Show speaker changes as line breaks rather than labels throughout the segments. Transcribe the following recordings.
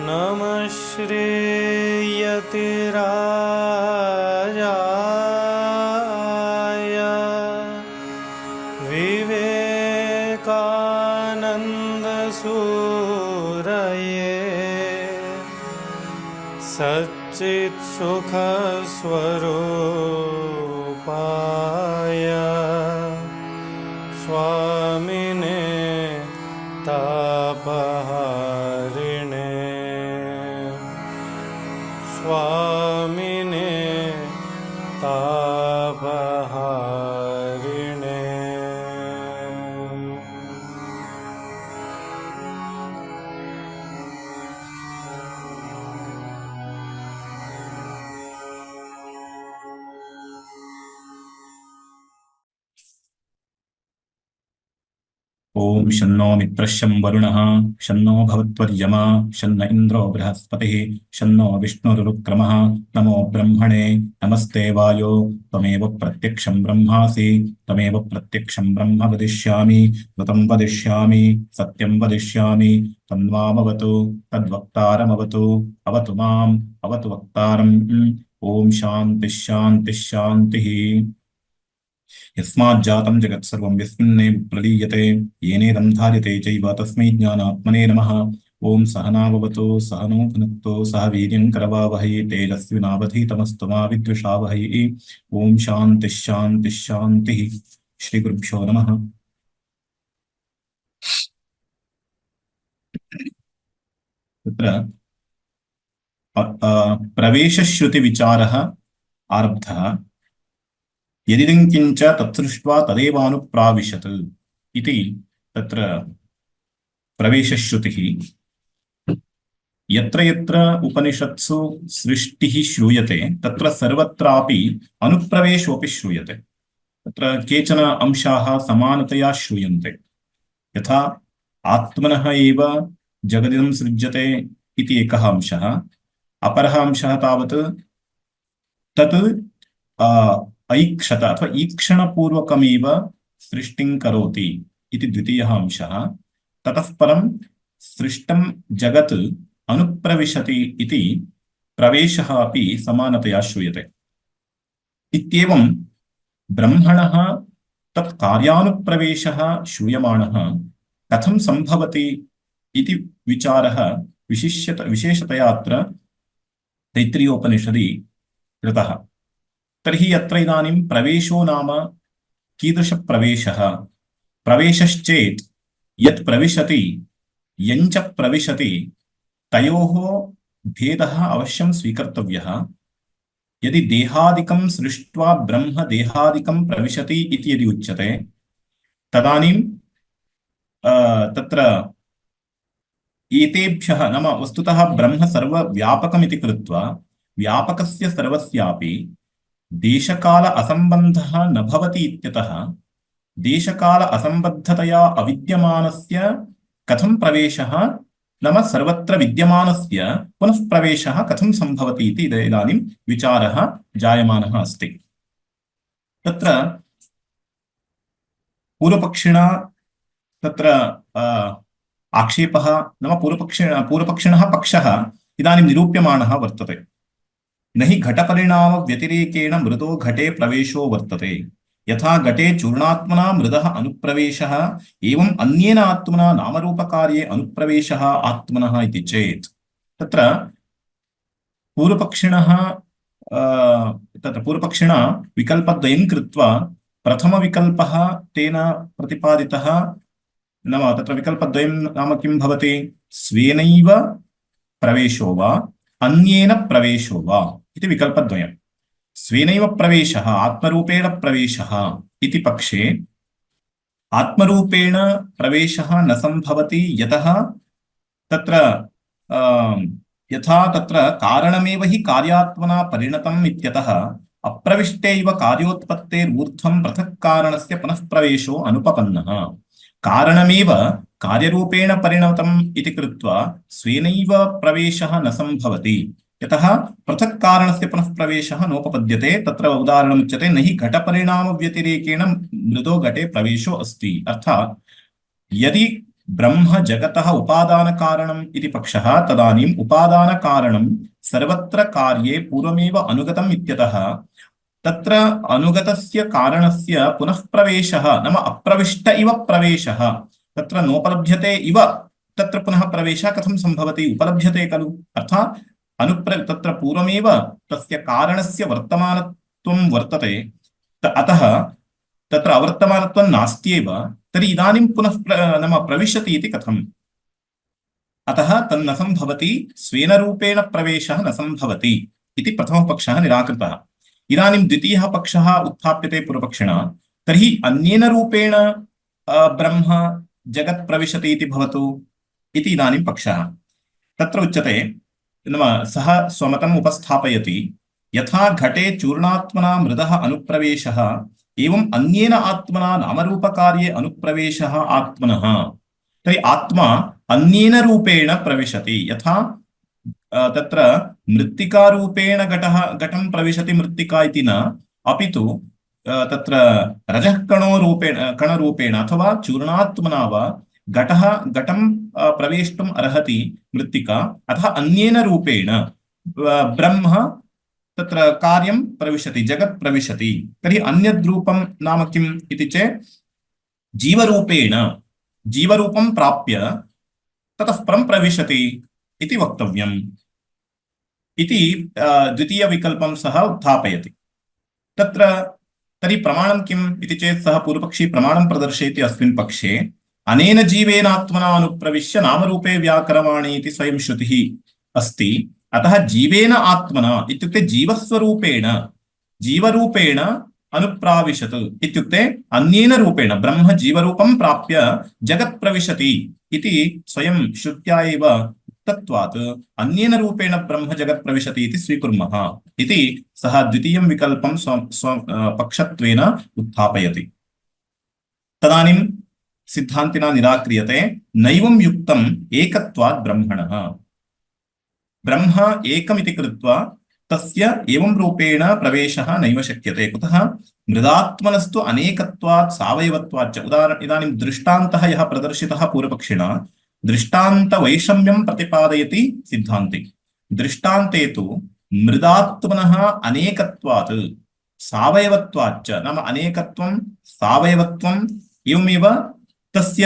नमः श्रीयतिराजाय विवेकानन्दसूरये सच्चित्सुखस्वरूपाय स्वामिने तापहारिणे स्वामिने तापहारिणे।
ओम शन्नो मित्रश्यं वरुणः शन्नो भवत्वर्यमा शन्न इन्द्रो बृहस्पतिः शन्नो विष्णुरुक्रमः नमो ब्रह्मणे नमस्ते वायो त्वमेव प्रत्यक्षं ब्रह्मासि त्वमेव प्रत्यक्षं ब्रह्म वदिष्यामि ऋतं वदिष्यामि सत्यं वदिष्यामि तन्मामवतु तद्वक्तारमवतु अवतु माम् अवतु वक्तारम्। ओम शान्तिः शान्तिः शान्तिः। यस्माज्जातं जगत्सर्वं यस्मिन्नेव प्रलीयते येनेदं धार्यते चैव तस्मै ज्ञानात्मने नमः। ओम सहना भवतु सहनौ भुनक्तु सह वीर्यं करवावहै तेजस्विनावधीतमस्तु मा विद्विषावहै। ओम शान्तिः शान्तिः शान्तिः। श्री गुरुभ्यो नमः। तत्र प्रवेशश्रुतिविचारः आरब्धः। यदिदं किञ्च तत्सृष्ट्वा तदेवानुप्राविशत् इति तत्र प्रवेशश्रुतिः। यत्र यत्र उपनिषत्सु सृष्टिः श्रूयते तत्र सर्वत्रापि अनुप्रवेशोऽपि श्रूयते। तत्र केचन अंशाः समानतया श्रूयन्ते। यथा आत्मनः एव जगदिदं सृज्यते इति एकः अंशः, अपरः अंशः तावत् तत् ऐक्षत अथवा ईक्षणपूर्वकमेव सृष्टिं करोति इति द्वितीयः अंशः। ततः परं सृष्टं जगत् अनुप्रविशति इति प्रवेशः अपि समानतया श्रूयते। इत्येवं ब्रह्मणः तत् कार्यानुप्रवेशः श्रूयमाणः कथं सम्भवति इति विचारः विशेषतया अत्र तैत्तिरीयोपनिषदि कृतः। तर्हि अत्र इदानीं प्रवेशो नाम कीदृशप्रवेशः, प्रवेशश्चेत् यत् प्रविशति यञ्च प्रविशति तयोः भेदः अवश्यं स्वीकर्तव्यः। यदि देहादिकं सृष्ट्वा ब्रह्म देहादिकं प्रविशति इति यदि उच्यते तदानीं तत्र एतेभ्यः नाम वस्तुतः ब्रह्म सर्वव्यापकमिति कृत्वा व्यापकस्य सर्वस्यापि देशकाल असंबन्धः न भवति इत्यतः देशकाल असंबद्धतया अविद्यमानस्य कथं प्रवेशः नाम सर्वत्र विद्यमानस्य पुनः प्रवेशः कथं सम्भवति इति इदानीं विचारः जायमानः अस्ति। तत्र पूर्वपक्षिणा तत्र आक्षेपः नाम पूर्वपक्षिणः पक्षः इदानीं निरूप्यमाणः वर्तते। न हि घटपरिणाम व्यतिरेकेण मृदो घटे प्रवेशो वर्तते। यथा घटे चूर्णात्मना मृदः अनुप्रवेशः एवं अन्येन आत्मना नामरूपकार्ये अनुप्रवेशः आत्मनः इति चेत् तत्र पूर्वपक्षिणा विकल्पद्वयं कृत्वा प्रथमविकल्पः तेन प्रतिपादितः। नाम तत्र विकल्पद्वयं नाम किं भवति? स्वेनैव प्रवेशो वा अन्येन प्रवेशो वा इति विकल्पद्वयम्। स्वेनैव प्रवेशः आत्मरूपेण प्रवेशः इति पक्षे आत्मरूपेण प्रवेशः न संभवति। यतः तत्र यथा तत्र कारणमेव हि कार्यात्मना परिणतम् इत्यतः अप्रविष्टे इव कार्योत्पत्तेर्ऊर्ध्वं पृथक् कारणस्य पुनः प्रवेशो अनुपपन्नः। कारणमेव कार्यरूपेण परिणतम् इति कृत्वा स्वेनैव प्रवेशः न संभवति। यतः पृथक् कारणस्य पुनः प्रवेशः नोपपद्यते। तत्र उदाहरणमुच्यते न हि घटपरिणामव्यतिरेकेण मृदो घटे प्रवेशो अस्ति। अर्थात् यदि ब्रह्म जगतः उपादानकारणम् इति पक्षः, तदानीम् उपादानकारणं सर्वत्र कार्ये पूर्वमेव अनुगतम् इत्यतः तत्र अनुगतस्य कारणस्य पुनः प्रवेशः नाम अप्रविष्ट इव प्रवेशः, तत्र नोपलभ्यते इव तत्र पुनः प्रवेशः कथं सम्भवति? उपलभ्यते खलु। अर्थात् तत्र पूर्वमेव तस्य कारणस्य वर्तमानत्वं वर्तते, अतः तत्र अवर्तमानत्वं नास्त्येव, तर्हि इदानीं पुनः नाम प्रविशति इति कथम्? अतः तन्न सम्भवति, स्वेन रूपेण प्रवेशः न सम्भवति इति प्रथमः पक्षः निराकृतः। इदानीं द्वितीयः पक्षः उत्थाप्यते पूर्वपक्षिणा, तर्हि अन्येन रूपेण ब्रह्म जगत् प्रविशति इति भवतु इति इदानीं पक्षः। तत्र उच्यते नाम सः स्वमतम् उपस्थापयति, यथा घटे चूर्णात्मना मृदः अनुप्रवेशः एवम् अन्येन आत्मना नामरूपकार्ये अनुप्रवेशः आत्मनः। तर्हि आत्मा अन्येन रूपेण प्रविशति, यथा तत्र मृत्तिकारूपेण घटं प्रविशति मृत्तिका इति न, अपि तु तत्र रजः कणरूपेण अथवा चूर्णात्मना वा घटं प्रवेष्टुम् अर्हति मृत्तिका, अतः अन्येन रूपेण ब्रह्म तत्र कार्यं प्रविशति, जगत् प्रविशति। तर्हि अन्यद्रूपं नाम किम् इति चेत् जीवरूपं प्राप्य ततः परं प्रविशति इति वक्तव्यम् इति द्वितीयविकल्पं सः उत्थापयति। तर्हि प्रमाणं किम् इति चेत् सः पूर्वपक्षी प्रमाणं प्रदर्शयति अस्मिन् पक्षे, अनेन जीवेनात्मना अनुप्रविश्य नामरूपे व्याकरवाणि इति स्वयं श्रुतिः अस्ति। अतः जीवेन आत्मना इत्युक्ते जीवरूपेण अनुप्राविशत् इत्युक्ते अन्येन रूपेण ब्रह्म जीवरूपं प्राप्य जगत् प्रविशति इति स्वयं श्रुत्या एव उक्तत्वात् अन्येन रूपेण ब्रह्म जगत् प्रविशति इति स्वीकुर्मः इति सः द्वितीयं विकल्पं पक्षत्वेन उत्थापयति। तदानीं सिद्धान्तिना निराक्रियते, नैवं युक्तम् एकत्वात् ब्रह्मणः। ब्रह्म एकमिति कृत्वा तस्य एवं रूपेण प्रवेशः नैव शक्यते। कुतः? मृदात्मनस्तु अनेकत्वात् सावयवत्वाच्च। इदानीं दृष्टान्तः यः प्रदर्शितः पूर्वपक्षिणा, दृष्टान्तवैषम्यं प्रतिपादयति सिद्धान्ति। दृष्टान्ते तु मृदात्मनः अनेकत्वात् सावयवत्वाच्च, नाम अनेकत्वं सावयवत्वम् एवमेव तस्य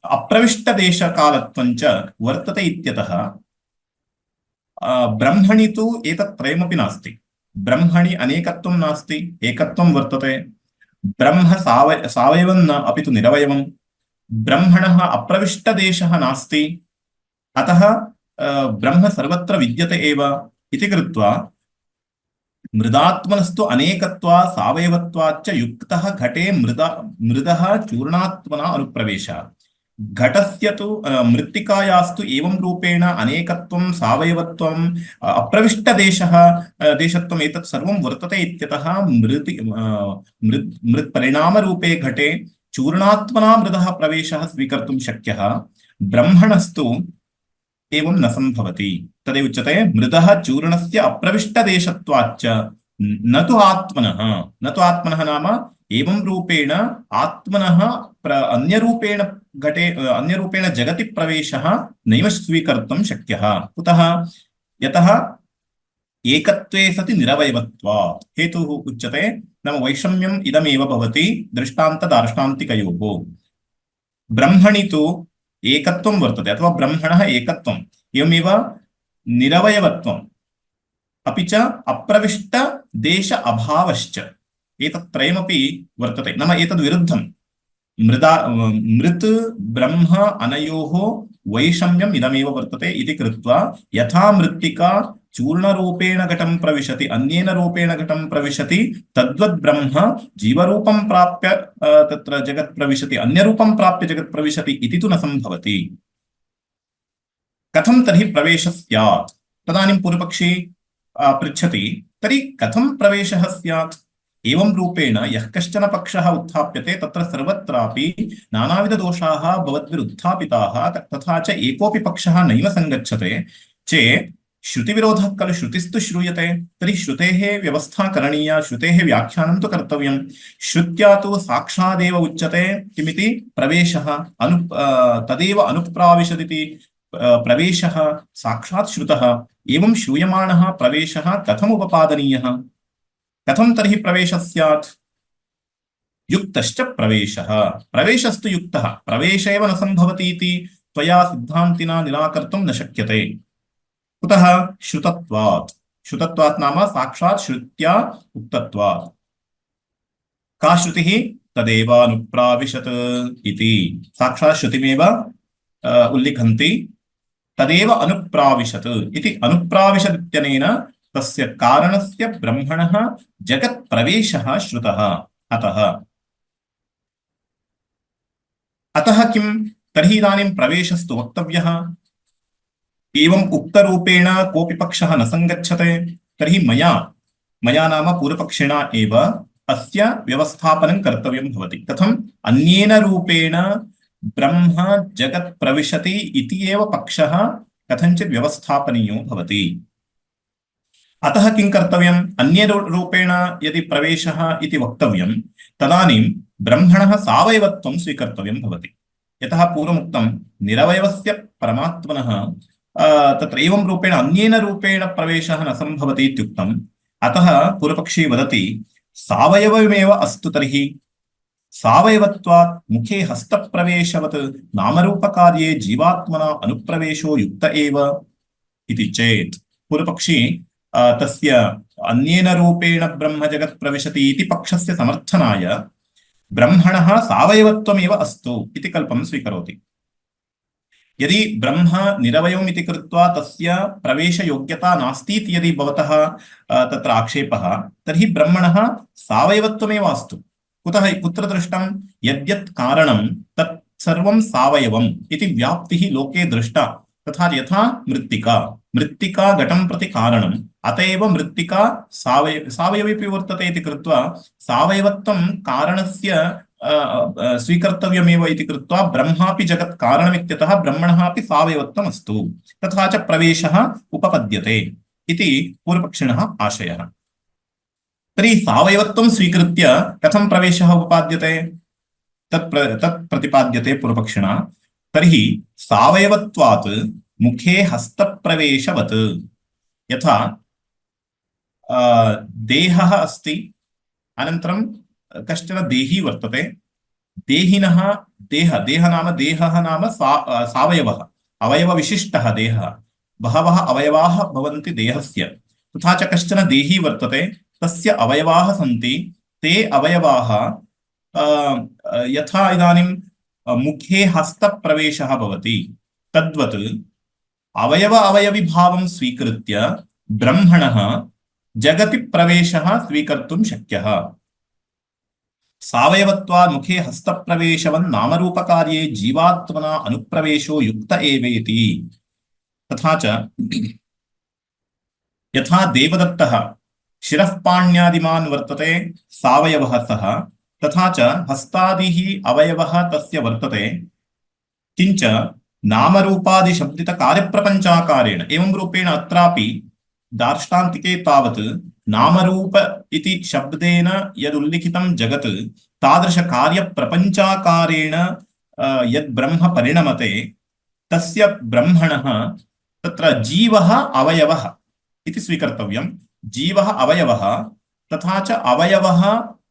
अप्रविष्टदेशकालत्वं च वर्तते इत्यतः ब्रह्मणि तु एतत् त्रयमपि नास्ति। ब्रह्मणि अनेकत्वं नास्ति, एकत्वं वर्तते। ब्रह्म सावयवं न, अपि तु निरवयवम्। ब्रह्मणः अप्रविष्टदेशः नास्ति, अतः ब्रह्म सर्वत्र विद्यते एव इति कृत्वा मृदात्मनस्तु अनेकत्वात् सावयवत्वाच्च युक्तः घटे मृदः चूर्णात्मना अनुप्रवेशः। घटस्य तु मृत्तिकायास्तु एवं रूपेण अनेकत्वं सावयवत्वम् देशत्वम् एतत् सर्वं वर्तते इत्यतः मृत्परिणामरूपे घटे चूर्णात्मना मृदः प्रवेशः स्वीकर्तुं शक्यः। ब्रह्मणस्तु एवं न सम्भवति। तदेव उच्यते मृदः चूर्णस्य अप्रविष्टदेशत्वाच्च न तु आत्मनः नाम एवं रूपेण आत्मनः अन्यरूपेण जगति प्रवेशः नैव स्वीकर्तुं शक्यः। कुतः? यतः एकत्वे सति निरवयवत्वात्। हेतुः उच्यते नाम वैषम्यम् इदमेव भवति दृष्टान्तदार्ष्टान्तिकयोः। ब्रह्मणि तु एकत्वं वर्तते अथवा ब्रह्मणः एकत्वम्, एवमेव निरवयवत्वम्, अपि च अप्रविष्टदेश अभावश्च, एतत् त्रयमपि वर्तते। नाम एतद् विरुद्धम्। मृत् ब्रह्म अनयोः वैषम्यम् इदमेव वर्तते इति कृत्वा यथा मृत्तिका चूर्णरूपेण घटं प्रविशति, अन्येन रूपेण घटं प्रविशति, तद्वद् ब्रह्म जीवरूपं प्राप्य तत्र जगत् प्रविशति, अन्यरूपं प्राप्य जगत् प्रविशति इति तु न सम्भवति। कथं तर्हि प्रवेशः स्यात्? तदानीं पूर्वपक्षी पृच्छति, तर्हि कथं प्रवेशः स्यात्? एवं रूपेण यः कश्चन पक्षः उत्थाप्यते तत्र सर्वत्रापि नानाविधदोषाः भवद्भिरुत्थापिताः, तथा च एकोऽपि पक्षः नैव सङ्गच्छते चेत् श्रुतिविरोधः खलु श्रुतिस्तु श्रूयते तर्हि श्रुतेः व्यवस्था करणीया श्रुतेः व्याख्यानं तु कर्तव्यं श्रुत्या तु साक्षादेव उच्यते किमिति प्रवेशः तदेव अनुप्राविशदिति प्रवेशः साक्षात् श्रुतः एवं श्रूयमाणः प्रवेशः कथम् उपपादनीयः कथं तर्हि प्रवेशः स्यात् युक्तश्च प्रवेशः प्रवेशस्तु युक्तः प्रवेश एव न सम्भवति इति त्वया सिद्धान्तिना निराकर्तुं न शक्यते कुतः श्रुतत्वात् नाम साक्षात् श्रुत्या उक्तत्वात् का श्रुतिः तदेव अनुप्राविशत् इति साक्षात् श्रुतिमेव उल्लिखन्ति तदेव अनुप्राविशत् इति अनुप्राविशत् इत्यनेन तस्य कारणस्य ब्रह्मणः जगत्प्रवेशः श्रुतः अतः किं तर्हि इदानीं प्रवेशस्तु वक्तव्यः एवम् उक्तरूपेण कोऽपि पक्षः न सङ्गच्छते तर्हि मया नाम पूर्वपक्षिणा एव अस्य व्यवस्थापनं कर्तव्यं भवति कथम् अन्येन रूपेण ब्रह्म जगत् प्रविशति इति एव पक्षः कथञ्चित् व्यवस्थापनीयो भवति अतः किं कर्तव्यम् अन्यरूपेण यदि प्रवेशः इति वक्तव्यं तदानीं ब्रह्मणः सावयवत्वं स्वीकर्तव्यं भवति यतः पूर्वमुक्तं निरवयवस्य परमात्मनः तत्र एवं रूपेण अन्येन रूपेण प्रवेशः न सम्भवति इत्युक्तम् अतः पूर्वपक्षी वदति सावयवमेव अस्तु तर्हि सावयवत्वात् मुखे हस्तप्रवेशवत् नामरूपकार्ये जीवात्मना अनुप्रवेशो युक्त एव इति चेत् पूर्वपक्षी तस्य अन्येन रूपेण ब्रह्म जगत् प्रविशति इति पक्षस्य समर्थनाय ब्रह्मणः सावयवत्वमेव अस्तु इति कल्पं स्वीकरोति यदि ब्रह्म निरवयवम् इति कृत्वा तस्य प्रवेशयोग्यता नास्ति इति यदि भवतः तत्र आक्षेपः तर्हि ब्रह्मणः सावयवत्वमेव अस्तु कुत्र दृष्टं यद्यत् कारणं तत् सर्वं सावयवम् इति व्याप्तिः लोके दृष्टा तथा यथा मृत्तिका घटं प्रति कारणम् अत एव मृत्तिका सावयवी वर्तते इति कृत्वा सावयवत्वं कारणस्य स्वीकर्तव्यमेव इति कृत्वा ब्रह्मापि जगत् कारणमित्यतः ब्रह्मणः अपि सावयवत्वम् अस्तु तथा च प्रवेशः उपपद्यते इति पूर्वपक्षिणः आशयः तर्हि सावयवत्वं स्वीकृत्य कथं प्रवेशः उपपाद्यते तत् प्रतिपाद्यते पूर्वपक्षिणा तर्हि सावयवत्वात् मुखे हस्तप्रवेशवत् यथा देहः अस्ति अनन्तरं कश्चन देही वर्तते देहिनः देह नाम सावयवः अवयवविशिष्टः देहः बहवः अवयवाः भवन्ति देहस्य तथा च कश्चन देही वर्तते तस्य अवयवाः सन्ति ते अवयवाः यथा इदानीं मुखे हस्तप्रवेशः भवति तद्वत् अवयविभावं स्वीकृत्य ब्रह्मणः जगति प्रवेशः स्वीकर्तुं शक्यः सावयवत्वात् मुखे हस्तप्रवेशवन् नामरूपकार्ये जीवात्मना अनुप्रवेशो युक्त एवेति तथा च यथा देवदत्तः शिरःपाण्यादिमान् वर्तते सावयवः सः तथा च हस्तादिः अवयवः तस्य वर्तते किञ्च नामरूपादिशब्दितकार्यप्रपञ्चाकारेण एवं रूपेण अत्रापि दार्ष्टान्तिके तावत् नामरूप इति शब्देन यदुल्लिखितं जगत् तादृशकार्यप्रपञ्चाकारेण यद् ब्रह्म परिणमते तस्य ब्रह्मणः तत्र जीवः अवयवः इति स्वीकर्तव्यं जीवः अवयवः तथा च अवयवः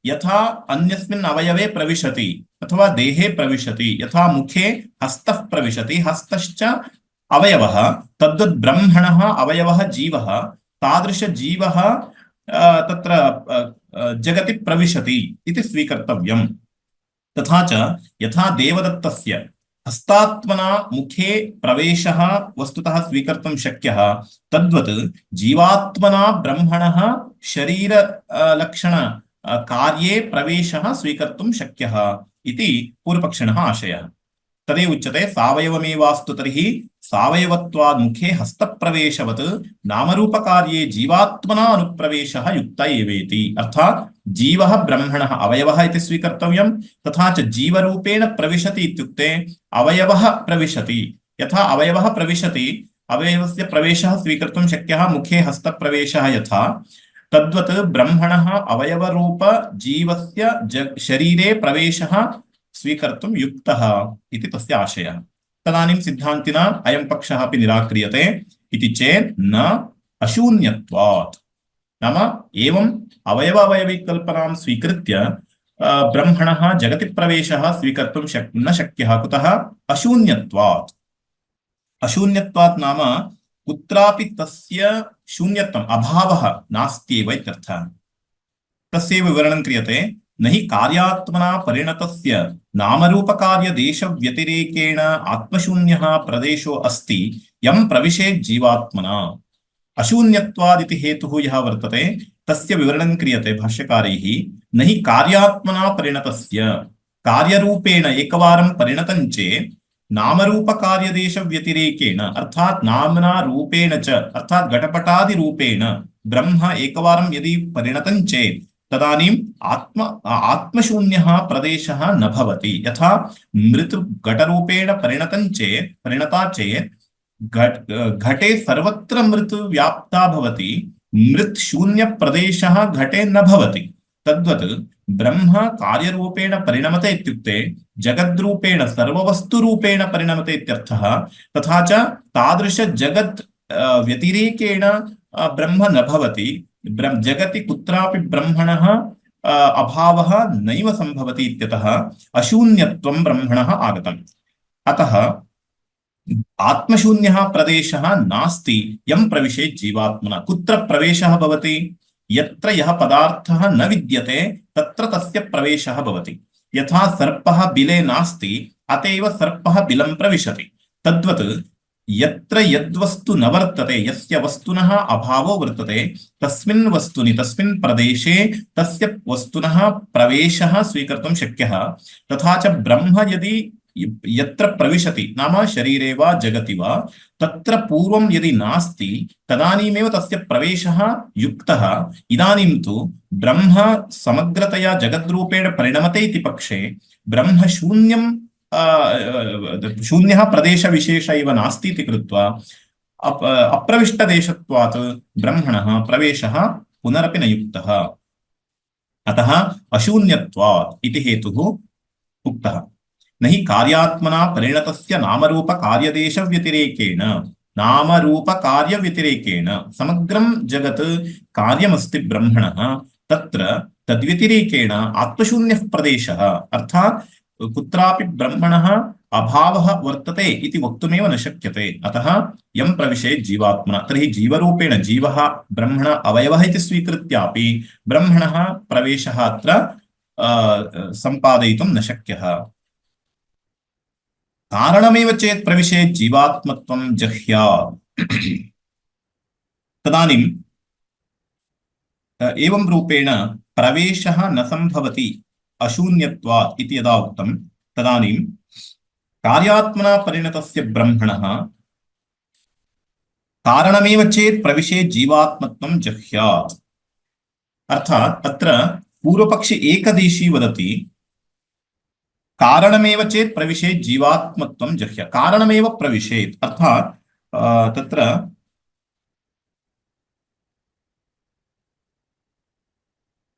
यथा अन्यस्मिन् अवयवे प्रविशति अथवा देहे प्रविशति यथा मुखे हस्तः प्रविशति हस्तश्च अवयवः तद्वत् ब्रह्मणः अवयवः जीवः तादृशजीवः तत्र जगति प्रविशति इति स्वीकर्तव्यम् तथा च यथा देवदत्तस्य हस्तात्मना मुखे प्रवेशः वस्तुतः स्वीकर्तुं शक्यः तद्वत् जीवात्मना ब्रह्मणः शरीर लक्षण कार्ये प्रवेशः स्वीकर्तुं शक्यः इति पूर्वपक्षिणः आशयः तदेव उच्यते सावयवमेवास्तु तर्हि सावयवत्वात् मुखे हस्तप्रवेशवत् नामरूपकार्ये जीवात्मना अनुप्रवेशः युक्त एवेति अर्थात् जीवः ब्रह्मणः अवयवः इति स्वीकर्तव्यं तथा च जीवरूपेण प्रविशति इत्युक्ते अवयवः प्रविशति यथा अवयवः प्रविशति अवयवस्य प्रवेशः स्वीकर्तुं शक्यः मुखे हस्तप्रवेशः यथा तद्वत् ब्रह्मणः अवयवरूप जीवस्य शरीरे प्रवेशः स्वीकर्तुं युक्तः इति तस्य आशयः। तदानीं सिद्धान्तिना अयं पक्षः अपि निराक्रियते इति चेत् न अशून्यत्वात्, नाम एवम् अवयव-अवयविकल्पनां स्वीकृत्य ब्रह्मणः जगति प्रवेशः स्वीकर्तुं न शक्यः। कुतः? अशून्यत्वात्। अशून्यत्वात् नाम कुत्रापि तस्य शून्यत्वम् अभावः नास्त्येव इत्यर्थः। तस्यैव विवरणं क्रियते। न हि कार्यात्मना परिणतस्य नामरूपकार्यदेशव्यतिरेकेण आत्मशून्यः प्रदेशो अस्ति यं प्रविशेत् जीवात्मना। अशून्यत्वादिति हेतुः यः वर्तते तस्य विवरणं क्रियते भाष्यकारैः। न हि कार्यात्मना परिणतस्य, कार्यरूपेण एकवारं परिणतं चेत् नामरूपकार्यदेशव्यतिरेकेण अर्थात् नाम्ना रूपेण च अर्थात् घटपटादिरूपेण ब्रह्म एकवारं यदि परिणतं चेत् तदानीम् आत्मशून्यः प्रदेशः न भवति। यथा मृत् घटरूपेण परिणता चेत् घटे सर्वत्र मृत् व्याप्ता भवति, मृत् शून्य प्रदेशः घटे न भवति। तद्वत् ब्रह्म कार्यरूपेण परिणमते इत्युक्ते जगद्रूपेण सर्ववस्तुरूपेण परिणमते इत्यर्थः। तथा च तादृश जगत् व्यतिरेकेण ब्रह्म न भवति। जगति कुत्रापि ब्रह्मणः अभावः नैव संभवति इत्यतः अशून्यत्वं ब्रह्मणः आगतम्। अतः आत्मशून्यः प्रदेशः नास्ति यं प्रविशेत् जीवात्मना। कुत्र प्रवेशः भवति? यत्र यः पदार्थः न विद्यते तत्र तस्य प्रवेशः भवति। यथा सर्पः बिले नास्ति अतएव सर्पः बिलं प्रविशति। तद्वत् यत्र यद्वस्तु न वर्तते, यस्य वस्तुनः अभावो वर्तते, तस्मिन् वस्तुनि तस्मिन् प्रदेशे तस्य वस्तुनः प्रवेशः स्वीकर्तुं शक्यः। तथा च ब्रह्म यदि यत्र प्रविशति नाम शरीरे वा जगति वा तत्र पूर्वं यदि नास्ति तदानीमेव तस्य प्रवेशः युक्तः। इदानीं तु ब्रह्म समग्रतया जगद्रूपेण परिणमते इति पक्षे ब्रह्म शून्यः प्रदेशविशेष इव नास्ति इति कृत्वा अप्रविष्टदेशत्वात् ब्रह्मणः प्रवेशः पुनरपि न युक्तः। अतः अशून्यत्वात् इति हेतुः उक्तः। न हि कार्यात्मना परिणतस्य नामरूपकार्यव्यतिरेकेण समग्रं जगत् कार्यमस्ति ब्रह्मणः, तत्र तद्व्यतिरेकेण आत्मशून्यः प्रदेशः अर्थात् कुत्रापि ब्रह्मणः अभावः वर्तते इति वक्तुमेव न शक्यते। अतः यं प्रविशेत् जीवात्मना, तर्हि जीवरूपेण जीवः ब्रह्मण अवयवः इति स्वीकृत्यापि ब्रह्मणः प्रवेशः अत्र सम्पादयितुं न शक्यः। कारणमेव चेत् प्रविशेत् जीवात्मत्वं जह्यात्। तदानीम् एवं रूपेण प्रवेशः न संभवति अशून्यत्वात् इति यदा उक्तं तदानीं कार्यात्मना परिणतस्य ब्रह्मणः कारणमेव चेत् प्रविशेत् जीवात्मत्वं जह्यात्। अर्थात् अत्र पूर्वपक्षी एकदेशी वदति कारणमेव चेत् प्रविशेत् जीवात्मत्वं जह्यात्। कारणमेव प्रविशेत् अर्थात् तत्र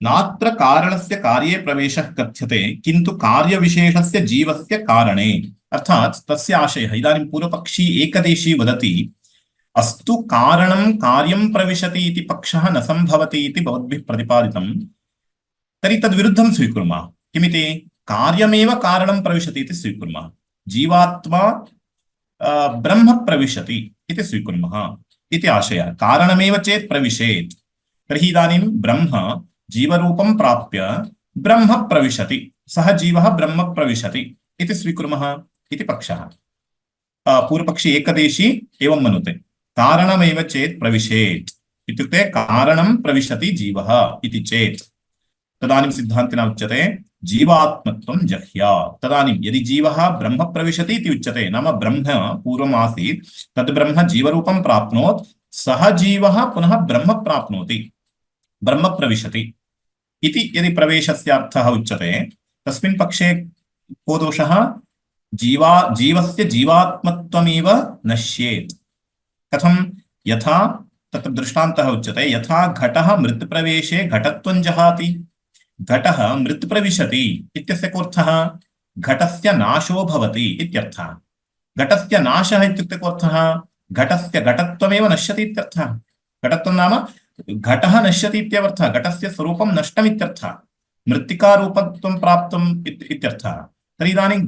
नात्र कारणस्य कार्ये प्रवेशः कथ्यते किन्तु कार्यविशेषस्य जीवस्य कारणे। अर्थात् तस्य आशयः इदानीं पूर्वपक्षी एकदेशी वदति अस्तु कारणं कार्यं प्रविशति इति पक्षः न संभवति इति भवद्भिः प्रतिपादितं, तर्हि तद्विरुद्धं स्वीकुर्मः। किमिति? कार्यमेव कारणं प्रविशति इति स्वीकुर्मः। जीवात्मा ब्रह्म प्रविशति इति स्वीकुर्मः इति आशयः। कारणमेव चेत् प्रविशेत्, तर्हि इदानीं ब्रह्म जीवरूपं प्राप्य ब्रह्म प्रविशति, सः जीवः ब्रह्म प्रविशति इति स्वीकुर्मः इति पक्षः। पूर्वपक्षी एकदेशी एवं मनुते कारणमेव चेत् प्रविशेत् इत्युक्ते कारणं प्रविशति जीवः इति चेत् तदानीं सिद्धान्तिना उच्यते जीवात्मत्वं जह्यात्। तदानीं यदि जीवः ब्रह्म प्रविशति इति उच्यते, नाम ब्रह्म पूर्वम् आसीत् तद् ब्रह्म जीवरूपं प्राप्नोत्, सः जीवः पुनः ब्रह्म प्राप्नोति, ब्रह्म प्रविशति इति यदि प्रवेशस्य अर्थः उच्यते तस्मिन् पक्षे को दोषः? जीवस्य जीवात्मत्वमेव नश्येत्। कथं यथा तत्र दृष्टान्तः उच्यते यथा घटः मृत्प्रवेशे घटत्वं जहाति घटः मृत्प्रविशति इत्यस्य कोऽर्थः घटस्य नाशो भवति इत्यर्थः घटस्य नाशः इत्युक्ते कोऽर्थः घटस्य घटत्वमेव नश्यति इत्यर्थः घटत्वं नाम घटः नश्यति इत्यर्थः घटस्य स्वरूपं नष्टम् इत्यर्थः मृत्तिकारूपत्वं प्राप्तम् इत्यर्थः तर्हि इदानीं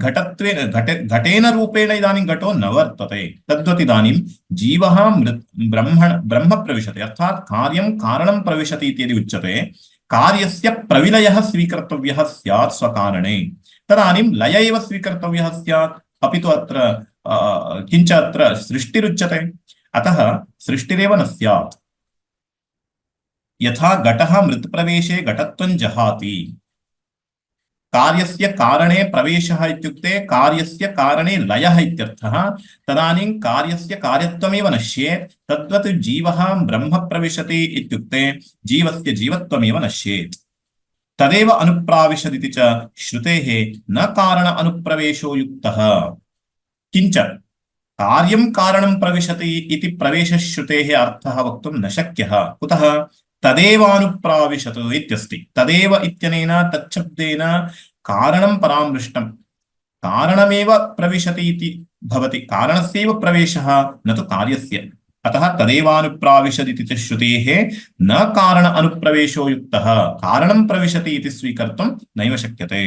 घटेन रूपेण इदानीं घटो न वर्तते तद्वत् इदानीं जीवः ब्रह्म प्रविशति अर्थात् कार्यं कारणं प्रविशति इति यदि उच्यते कार्यस्य प्रविलयः स्वीकर्तव्यः स्यात् स्वकारणे तदानीं लय एव स्वीकर्तव्यः स्यात् अपि तु अत्र किञ्च अत्र सृष्टिरुच्यते अतः सृष्टिरेव न स्यात् यथा घटः मृत्प्रवेशे घटत्वं जहाति कार्यस्य कारणे प्रवेशः इत्युक्ते कार्यस्य कारणे लयः इत्यर्थः तदानीं कार्यस्य कार्यत्वमेव नश्येत् तद्वत् जीवः ब्रह्म प्रविशति इत्युक्ते जीवस्य जीवत्वमेव नश्येत् तदेव अनुप्राविशदिति च श्रुतेः न कारण अनुप्रवेशो युक्तः किञ्च कार्यं कारणं प्रविशति इति प्रवेशश्रुतेः अर्थः वक्तुं न शक्यः कुतः तदेवानुप्राविशत् इत्यस्ति तदेव इत्यनेन तच्छब्देन कारणं परामृष्टं कारणमेव प्रविशति इति भवति कारणस्यैव प्रवेशः न तु कार्यस्य अतः तदेवानुप्राविशदिति च श्रुतेः न कारण अनुप्रवेशो युक्तः कारणं प्रविशति इति स्वीकर्तुं नैव शक्यते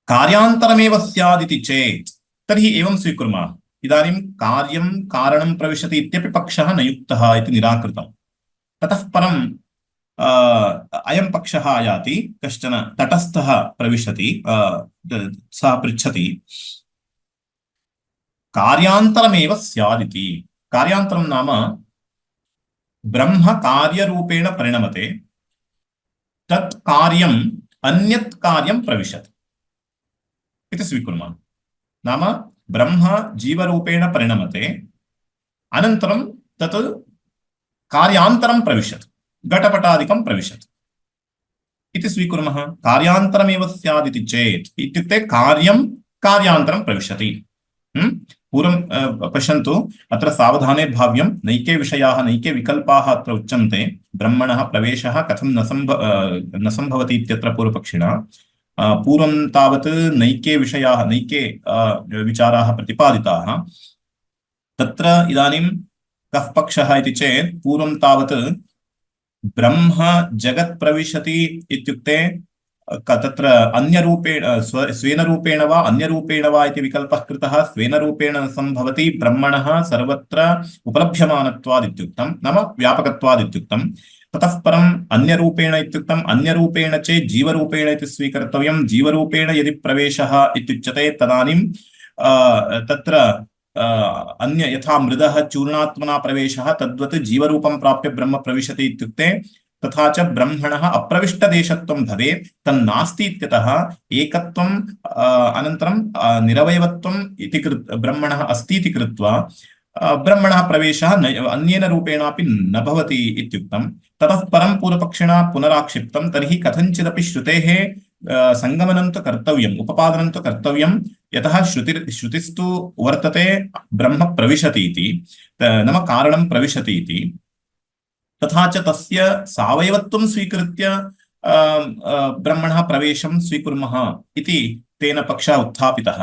कार्यान्तरमेव स्यादिति चेत् तर्हि एवं स्वीकुर्मः इदानीं कार्यं कारणं प्रविशति इत्यपि पक्षः न युक्तः इति निराकृतम् ततः परं अयं पक्षः आयाति कश्चन तटस्थः प्रविशति सः पृच्छति कार्यान्तरमेव स्यादिति कार्यान्तरं नाम ब्रह्म कार्यरूपेण परिणमते तत् कार्यम् अन्यत् कार्यं प्रविशति इति स्वीकुर्मः नाम ब्रह्म जीवरूपेण परिणमते अनन्तरं तत् कार्यान्तरं प्रविशति घटपटादिकं प्रविशति इति स्वीकुर्मः कार्यान्तरमेव स्यादिति चेत् इत्युक्ते कार्यं कार्यान्तरं प्रविशति पूर्वं पश्यन्तु अत्र सावधाने भाव्यं नैके विषयाः नैके विकल्पाः अत्र उच्यन्ते ब्रह्मणः प्रवेशः कथं न सम्भवति इत्यत्र पूर्वपक्षिणा पूर्वं तावत् नैके विषयाः नैके विचाराः प्रतिपादिताः तत्र इदानीं कः पक्षः इति चेत् पूर्वं तावत् ब्रह्म जगत् प्रविशति इत्युक्ते तत्र अन्यरूपेण स्वेन रूपेण वा अन्यरूपेण वा इति विकल्पः कृतः स्वेन रूपेण न सम्भवति ब्रह्मणः सर्वत्र उपलभ्यमानत्वादित्युक्तं नाम व्यापकत्वादित्युक्तं ततः परम् अन्यरूपेण इत्युक्तम् अन्यरूपेण चेत् जीवरूपेण इति स्वीकर्तव्यं जीवरूपेण यदि प्रवेशः इत्युच्यते तदानीं तत्र अन्य यथा मृदः चूर्णात्मना प्रवेशः तद्वत् जीवरूपं प्राप्य ब्रह्म प्रविशति इत्युक्ते तथा च ब्रह्मणः अप्रविष्टदेशत्वं भवेत् तन्नास्ति इत्यतः एकत्वम् अनन्तरं निरवयवत्वम् इति ब्रह्मणः अस्ति इति कृत्वा ब्रह्मणः प्रवेशः अन्येन रूपेणापि न भवति इत्युक्तं ततः परं पूर्वपक्षिणा पुनराक्षिप्तं तर्हि कथञ्चिदपि श्रुतेः संगमनं तु कर्तव्यम् उपपादनं तु कर्तव्यं यतः श्रुतिस्तु वर्तते ब्रह्म प्रविशति इति नाम कारणं प्रविशति इति तथा च तस्य सावयवत्वं स्वीकृत्य ब्रह्मणः प्रवेशं स्वीकुर्मः इति तेन पक्षः उत्थापितः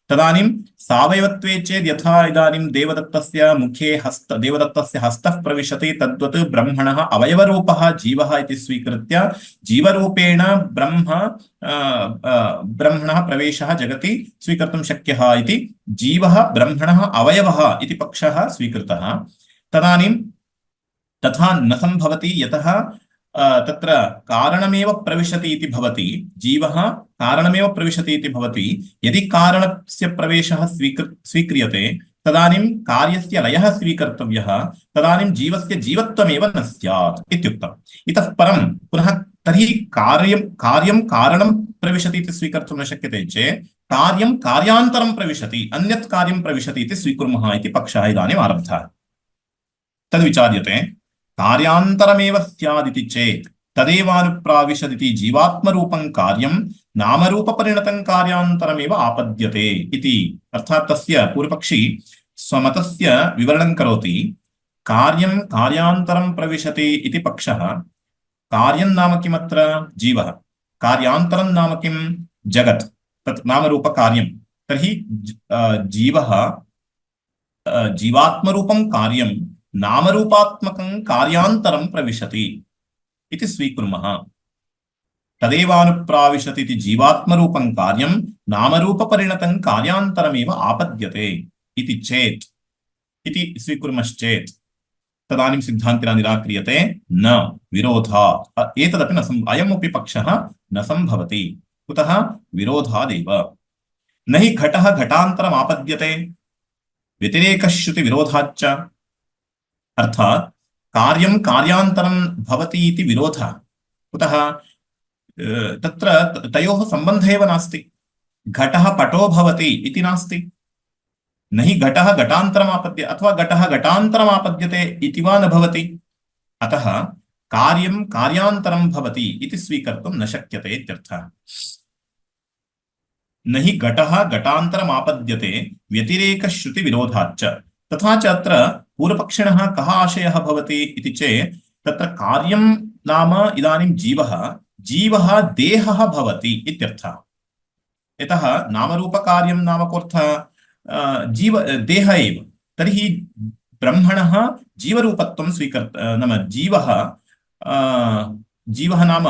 तदानीं सावयवत्वे चेत् यथा इदानीं देवदत्तस्य मुखे देवदत्तस्य हस्तः प्रविशति तद्वत् ब्रह्मणः अवयवरूपः जीवः इति स्वीकृत्य जीवरूपेण ब्रह्मणः प्रवेशः जगति स्वीकर्तुं शक्यः इति जीवः ब्रह्मणः अवयवः इति पक्षः स्वीकृतः तदानीं तथा न सम्भवति यतः तत्र कारणमेव प्रविशति इति भवति जीवः कारणमेव प्रविशति इति भवति यदि कारणस्य प्रवेशः स्वीक्रियते तदानीं कार्यस्य लयः स्वीकर्तव्यः तदानीं जीवस्य जीवत्वमेव न स्यात् इत्युक्तम् इतः परं पुनः तर्हि कार्यं कारणं प्रविशति इति स्वीकर्तुं न शक्यते चेत् कार्यं कार्यान्तरं प्रविशति अन्यत् कार्यं प्रविशति इति स्वीकुर्मः इति पक्षः इदानीम् आरब्धः तद्विचार्यते कार्यान्तरमेव स्यादिति चेत् तदेवानुप्राविशदिति जीवात्मरूपं कार्यं नामरूपपरिणतं कार्यान्तरमेव आपद्यते इति अर्थात् तस्य पूर्वपक्षी स्वमतस्य विवरणं करोति। कार्यं कार्यान्तरं प्रविशति इति पक्षः। कार्यं नाम किमत्र? जीवः। कार्यान्तरं नाम किं? जगत्। तत् नामरूपकार्यं। तर्हि जीवः जीवात्मरूपं कार्यं नामरूपात्मकं कार्यान्तरं प्रविशति इति स्वीकुर्मः। तदेवानुप्राविशति इति जीवात्मरूपं कार्यं नामरूपपरिणतं कार्यान्तरमेव आपद्यते इति चेत्, इति स्वीकुर्मश्चेत् तदानीं सिद्धान्तिना निराक्रियते न विरोधात्। एतदपि न अयमपि पक्षः न सम्भवति। कुतः? विरोधादेव। न हि घटः घटान्तरम् आपद्यते व्यतिरेकश्रुतिविरोधाच्च। अर्थात् कार्यं कार्यान्तरं भवति इति विरोधः। कुतः? तत्र तयोः सम्बन्धः एव नास्ति। घटः पटो भवति इति नास्ति। न हि घटः घटान्तरम् आपद्यते अथवा घटः घटान्तरम् आपद्यते इति वा न भवति। अतः कार्यं कार्यान्तरं भवति इति स्वीकर्तुं न शक्यते इत्यर्थः। न हि घटः घटान्तरम् आपद्यते व्यतिरेकश्रुतिविरोधाच्च। तथा च अत्र पूर्वपक्षिणः कः आशयः भवति इति चेत् तत्र कार्यं नाम इदानीं जीवः देहः भवति इत्यर्थः। यतः नामरूपकार्यं नाम कोऽर्थः? देह एव। तर्हि ब्रह्मणः जीवरूपत्वं नाम जीवः नाम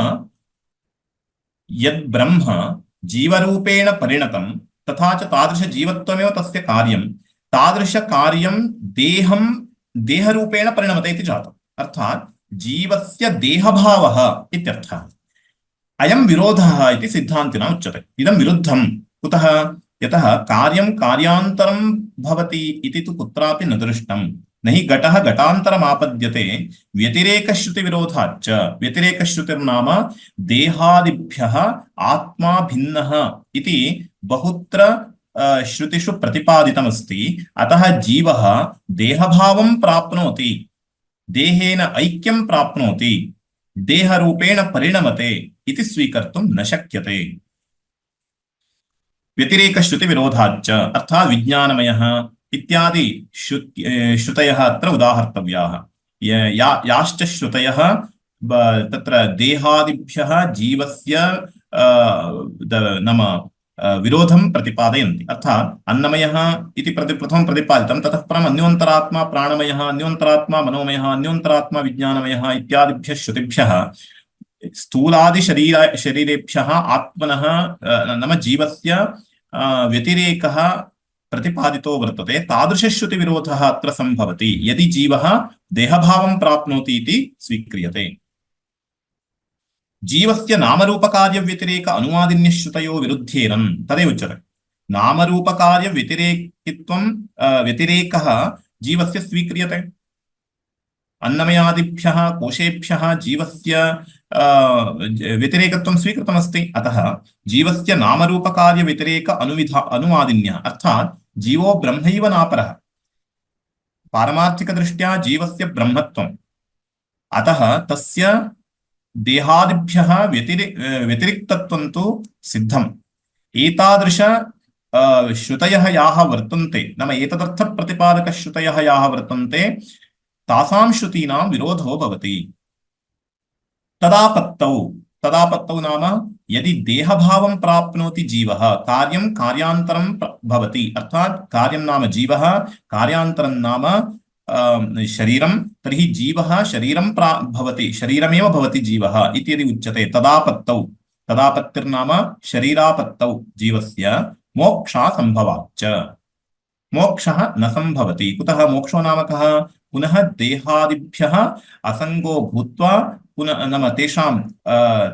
यद् ब्रह्म जीवरूपेण परिणतं तथा च तादृशजीवत्वमेव तस्य कार्यं, तादृशकार्यं देहरूपेण परिणमते इति जातम्। अर्थात् जीवस्य देहभावः इत्यर्थः। अयं विरोधः इति सिद्धान्तिना उच्यते। इदं विरुद्धं। कुतः? यतः कार्यं कार्यान्तरं भवति इति तु कुत्रापि न दृष्टं। न हि घटः घटान्तरम् आपद्यते व्यतिरेकश्रुतिविरोधाच्च। व्यतिरेकश्रुतिर्नाम देहादिभ्यः आत्मा भिन्नः इति बहुत्र श्रुतिषु प्रतिपादितमस्ति। अतः जीवः देहभावं प्राप्नोति, देहेन ऐक्यं प्राप्नोति, देहरूपेण परिणमते इति स्वीकर्तुं न शक्यते। व्यतिरेकश्रुतिविरोधाच्च अर्थात् विज्ञानमयः इत्यादि श्रुतयः अत्र उदाहर्तव्याः। याश्च श्रुतयः तत्र देहादिभ्यः जीवस्य नाम विरोधं प्रतिपादयन्ति। अर्थात् अन्नमयः इति प्रथमं प्रतिपादितं, ततः परम् अन्योन्तरात्मा प्राणमयः, अन्योन्तरात्मा मनोमयः, अन्योन्तरात्मा विज्ञानमयः इत्यादिभ्यः श्रुतिभ्यः स्थूलादिशरीरेभ्यः आत्मनः नाम जीवस्य व्यतिरेकः प्रतिपादितो वर्तते। तादृशश्रुतिविरोधः अत्र सम्भवति यदि जीवः देहभावं प्राप्नोति इति स्वीक्रियते। जीवस्य नामरूपकार्यव्यतिरेक अनुवादिन्यः श्रुतयो विरुद्धेरन् तदेव उच्यते। नामरूपकार्यव्यतिरेकित्वं व्यतिरेकः जीवस्य स्वीक्रियते। अन्नमयादिभ्यः कोशेभ्यः जीवस्य व्यतिरेकत्वं स्वीकृतमस्ति। अतः जीवस्य नामरूपकार्यव्यतिरेक अनुवादिन्यः अर्थात् जीवो ब्रह्मैव नापरः। पारमार्थिकदृष्ट्या जीवस्य ब्रह्मत्वम्। अतः तस्य देहादिभ्यः व्यतिरिक्तत्वं तु सिद्धम्। एतादृश श्रुतयः याः वर्तन्ते नाम एतदर्थप्रतिपादकश्रुतयः याः वर्तन्ते तासां श्रुतीनां विरोधो भवति। तदापत्तौ नाम यदि देहभावं प्राप्नोति जीवः कार्यं कार्यान्तरं भवति। अर्थात् कार्यं नाम जीवः, कार्यान्तरं नाम शरीरं। तर्हि जीवः शरीरं भवति, शरीरमेव भवति जीवः इति यदि उच्यते तदापत्तिर्नाम शरीरापत्तौ जीवस्य मोक्षासम्भवाच्च। मोक्षः न सम्भवति। कुतः? मोक्षो नाम कः? पुनः देहादिभ्यः असङ्गो भूत्वा पुनः नाम तेषां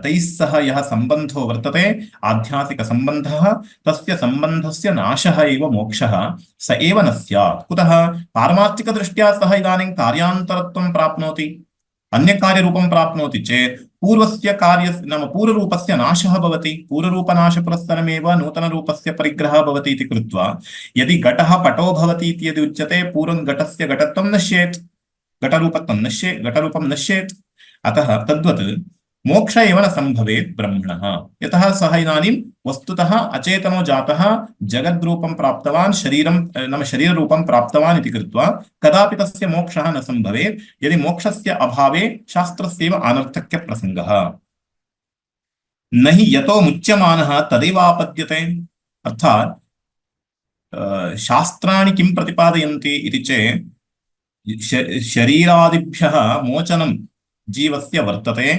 तैः सह यः सम्बन्धो वर्तते आध्यात्मिकसम्बन्धः, तस्य सम्बन्धस्य नाशः एव मोक्षः। स एव न स्यात्। कुतः? पारमार्थिकदृष्ट्या सः इदानीं कार्यान्तरत्वं प्राप्नोति, अन्यकार्यरूपं प्राप्नोति चेत् पूर्वस्य कार्यस्य नाम पूर्वरूपस्य नाशः भवति। पूर्वरूपनाशपुरस्सरमेव नूतनरूपस्य परिग्रहः भवति इति कृत्वा यदि घटः पटो भवति इति यदि उच्यते पूर्वं घटस्य घटत्वं नश्येत्, घटरूपं नश्येत्। अतः तद्वत् मोक्ष एव न सम्भवेत् ब्रह्मणः यतः सः इदानीं वस्तुतः अचेतनो जातः जगद्रूपं प्राप्तवान् शरीरं नाम शरीररूपं प्राप्तवान् इति कृत्वा कदापि तस्य मोक्षः न सम्भवेत् यदि मोक्षस्य अभावे शास्त्रस्यैव अनर्थक्यप्रसङ्गः न हि यतो मुच्यमानः तदैव आपद्यते अर्थात् शास्त्राणि किं प्रतिपादयन्ति इति चेत् शरीरादिभ्यः मोचनं जीवस्य वर्तते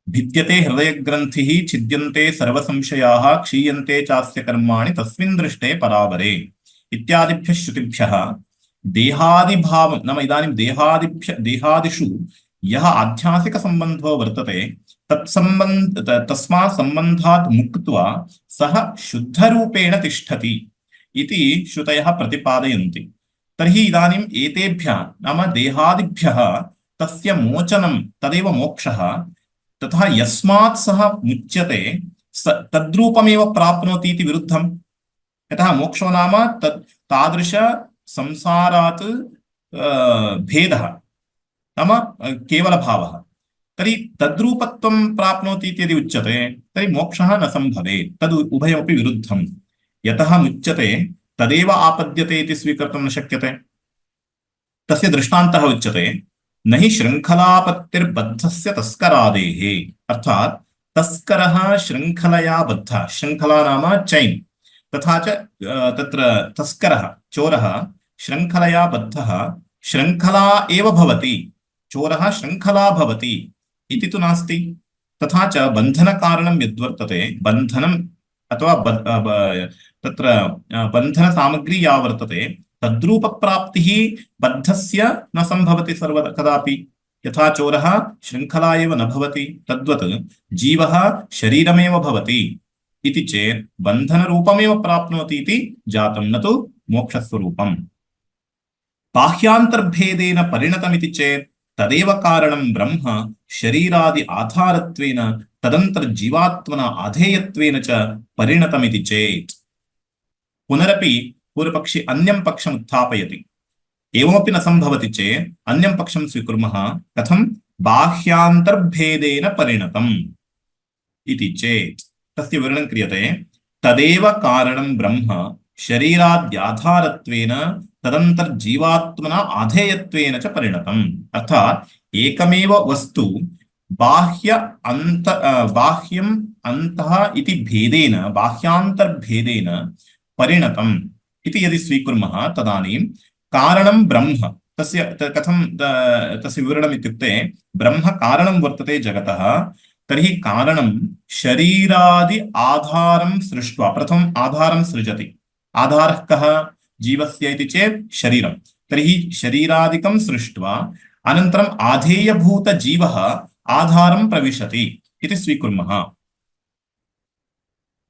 भिद्यते हृदयग्रन्थिः छिद्यन्ते सर्वसंशयाः क्षीयन्ते चास्य कर्माणि तस्मिन् दृष्टे परावरे इत्यादिभ्यः श्रुतिभ्यः देहादिभावं नाम इदानीं देहादिषु यः आध्यासिकसम्बन्धो वर्तते तस्मात् सम्बन्धात् मुक्त्वा सः शुद्धरूपेण तिष्ठति इति श्रुतयः प्रतिपादयन्ति तर्हि इदानीम् एतेभ्यः नाम देहादिभ्यः तस्य मोचनं तदेव मोक्षः तथा यस्मात् सः मुच्यते तद्रूपमेव प्राप्नोति इति विरुद्धम् यतः मोक्षो नाम तादृश संसारात् भेदः नाम केवलभावः तर्हि तद्रूपत्वं प्राप्नोति इति यदि उच्यते तर्हि मोक्षः न सम्भवेत् तद् उभयमपि विरुद्धम् यतः मुच्यते तदेव आपद्यते इति स्वीकर्तुं न शक्यते तस्य दृष्टान्तः उच्यते न हि शृङ्खलापत्तिर्बद्धस्य तस्करादेः अर्थात् तस्करः शृङ्खलया बद्धः शृङ्खला नाम चैन् तथा च तत्र तस्करः चोरः शृङ्खलया बद्धः शृङ्खला एव भवति चोरः शृङ्खला भवति इति तु नास्ति तथा च बन्धनकारणं यद्वर्तते बन्धनम् अथवा तत्र बन्धनसामग्री या वर्तते तद्रूपप्राप्तिः बद्धस्य न सम्भवति सर्वदा कदापि यथा चोरः शृङ्खला एव न भवति तद्वत् जीवः शरीरमेव भवति इति चेत् बन्धनरूपमेव प्राप्नोति इति जातं न तु मोक्षस्वरूपम् बाह्यान्तर्भेदेन परिणतमिति चेत् तदेव कारणं ब्रह्म शरीरादि आधारत्वेन तदन्तर्जीवात्मना आधेयत्वेन च परिणतमिति चेत् पुनरपि पूर्वपक्षी अन्यं पक्षम् उत्थापयति एवमपि न सम्भवति चेत् अन्यं पक्षं स्वीकुर्मः कथं बाह्यान्तर्भेदेन परिणतम् इति चेत् तस्य विवरणं क्रियते तदेव कारणं ब्रह्म शरीराद्याधारत्वेन तदन्तर्जीवात्मना आधेयत्वेन च परिणतम् अर्थात् एकमेव वस्तु बाह्यम् अन्तः इति भेदेन बाह्यान्तर्भेदेन परिणतम् इति यदि स्वीकुर्मः तदानीं कारणं ब्रह्म तस्य कथं तस्य विवरणम् इत्युक्ते ब्रह्म कारणं वर्तते जगतः तर्हि कारणं शरीरादि आधारं सृष्ट्वा प्रथमम् आधारं सृजति आधारः कः जीवस्य इति चेत् शरीरं तर्हि शरीरादिकं सृष्ट्वा अनन्तरम् आधेयभूतजीवः आधारं प्रविशति इति स्वीकुर्मः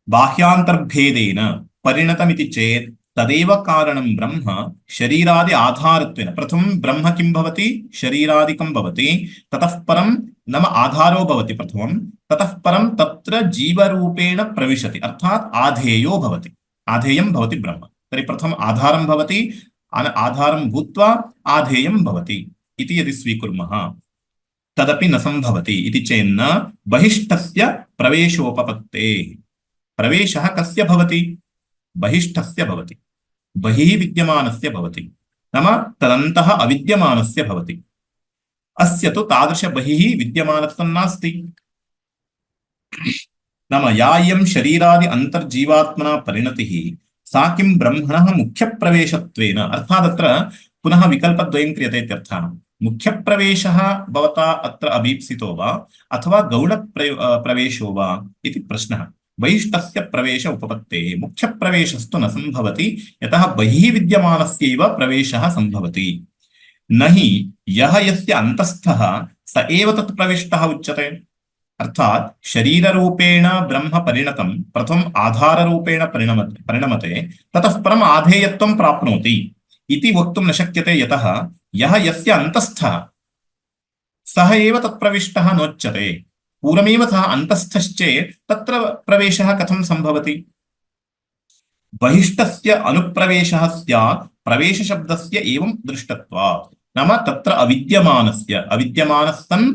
बाह्यान्तर्भेदेन परिणतमिति चेत् तदेव कारणं ब्रह्म शरीरादि आधारत्वेन प्रथमं ब्रह्म किं भवति शरीरादिकं भवति ततः परं नाम आधारो भवति प्रथमं ततः परं तत्र जीवरूपेण प्रविशति अर्थात् आधेयो भवति आधेयं भवति ब्रह्म तर्हि प्रथमम् आधारं भवति आधारं भूत्वा आधेयं भवति इति यदि स्वीकुर्मः तदपि न सम्भवति इति चेन्न बहिष्ठस्य प्रवेशोपपत्तेः प्रवेशः कस्य भवति बहिष्ठस्य भवति बहिः विद्यमानस्य भवति नाम तदन्तः अविद्यमानस्य भवति अस्य तु तादृश बहिः विद्यमानत्वं नास्ति नाम या इयं शरीरादि अन्तर्जीवात्मना परिणतिः सा किं ब्रह्मणः मुख्यप्रवेशत्वेन अर्थात् अत्र पुनः विकल्पद्वयं क्रियते इत्यर्थः मुख्यप्रवेशः भवता अत्र अभीप्सितो वा अथवा गौणप्रवेशो वा इति प्रश्नः बहिष्ठस्य प्रवेश उपपत्तेः मुख्यप्रवेशस्तु न सम्भवति यतः बहिः विद्यमानस्यैव प्रवेशः सम्भवति न हि यः यस्य अन्तस्थः स एव तत् प्रविष्टः उच्यते अर्थात् शरीररूपेण ब्रह्म परिणतं प्रथमम् आधाररूपेण परिणमते ततः परम् आधेयत्वं प्राप्नोति इति वक्तुं न शक्यते यतः यः यस्य अन्तस्थः सः एव तत्प्रविष्टः नोच्यते पूर्वमेव सः अन्तस्थश्चेत् तत्र प्रवेशः कथं सम्भवति बहिष्ठस्य अनुप्रवेशः स्यात् प्रवेशशब्दस्य एवं दृष्टत्वात् नाम तत्र अविद्यमानस्सन्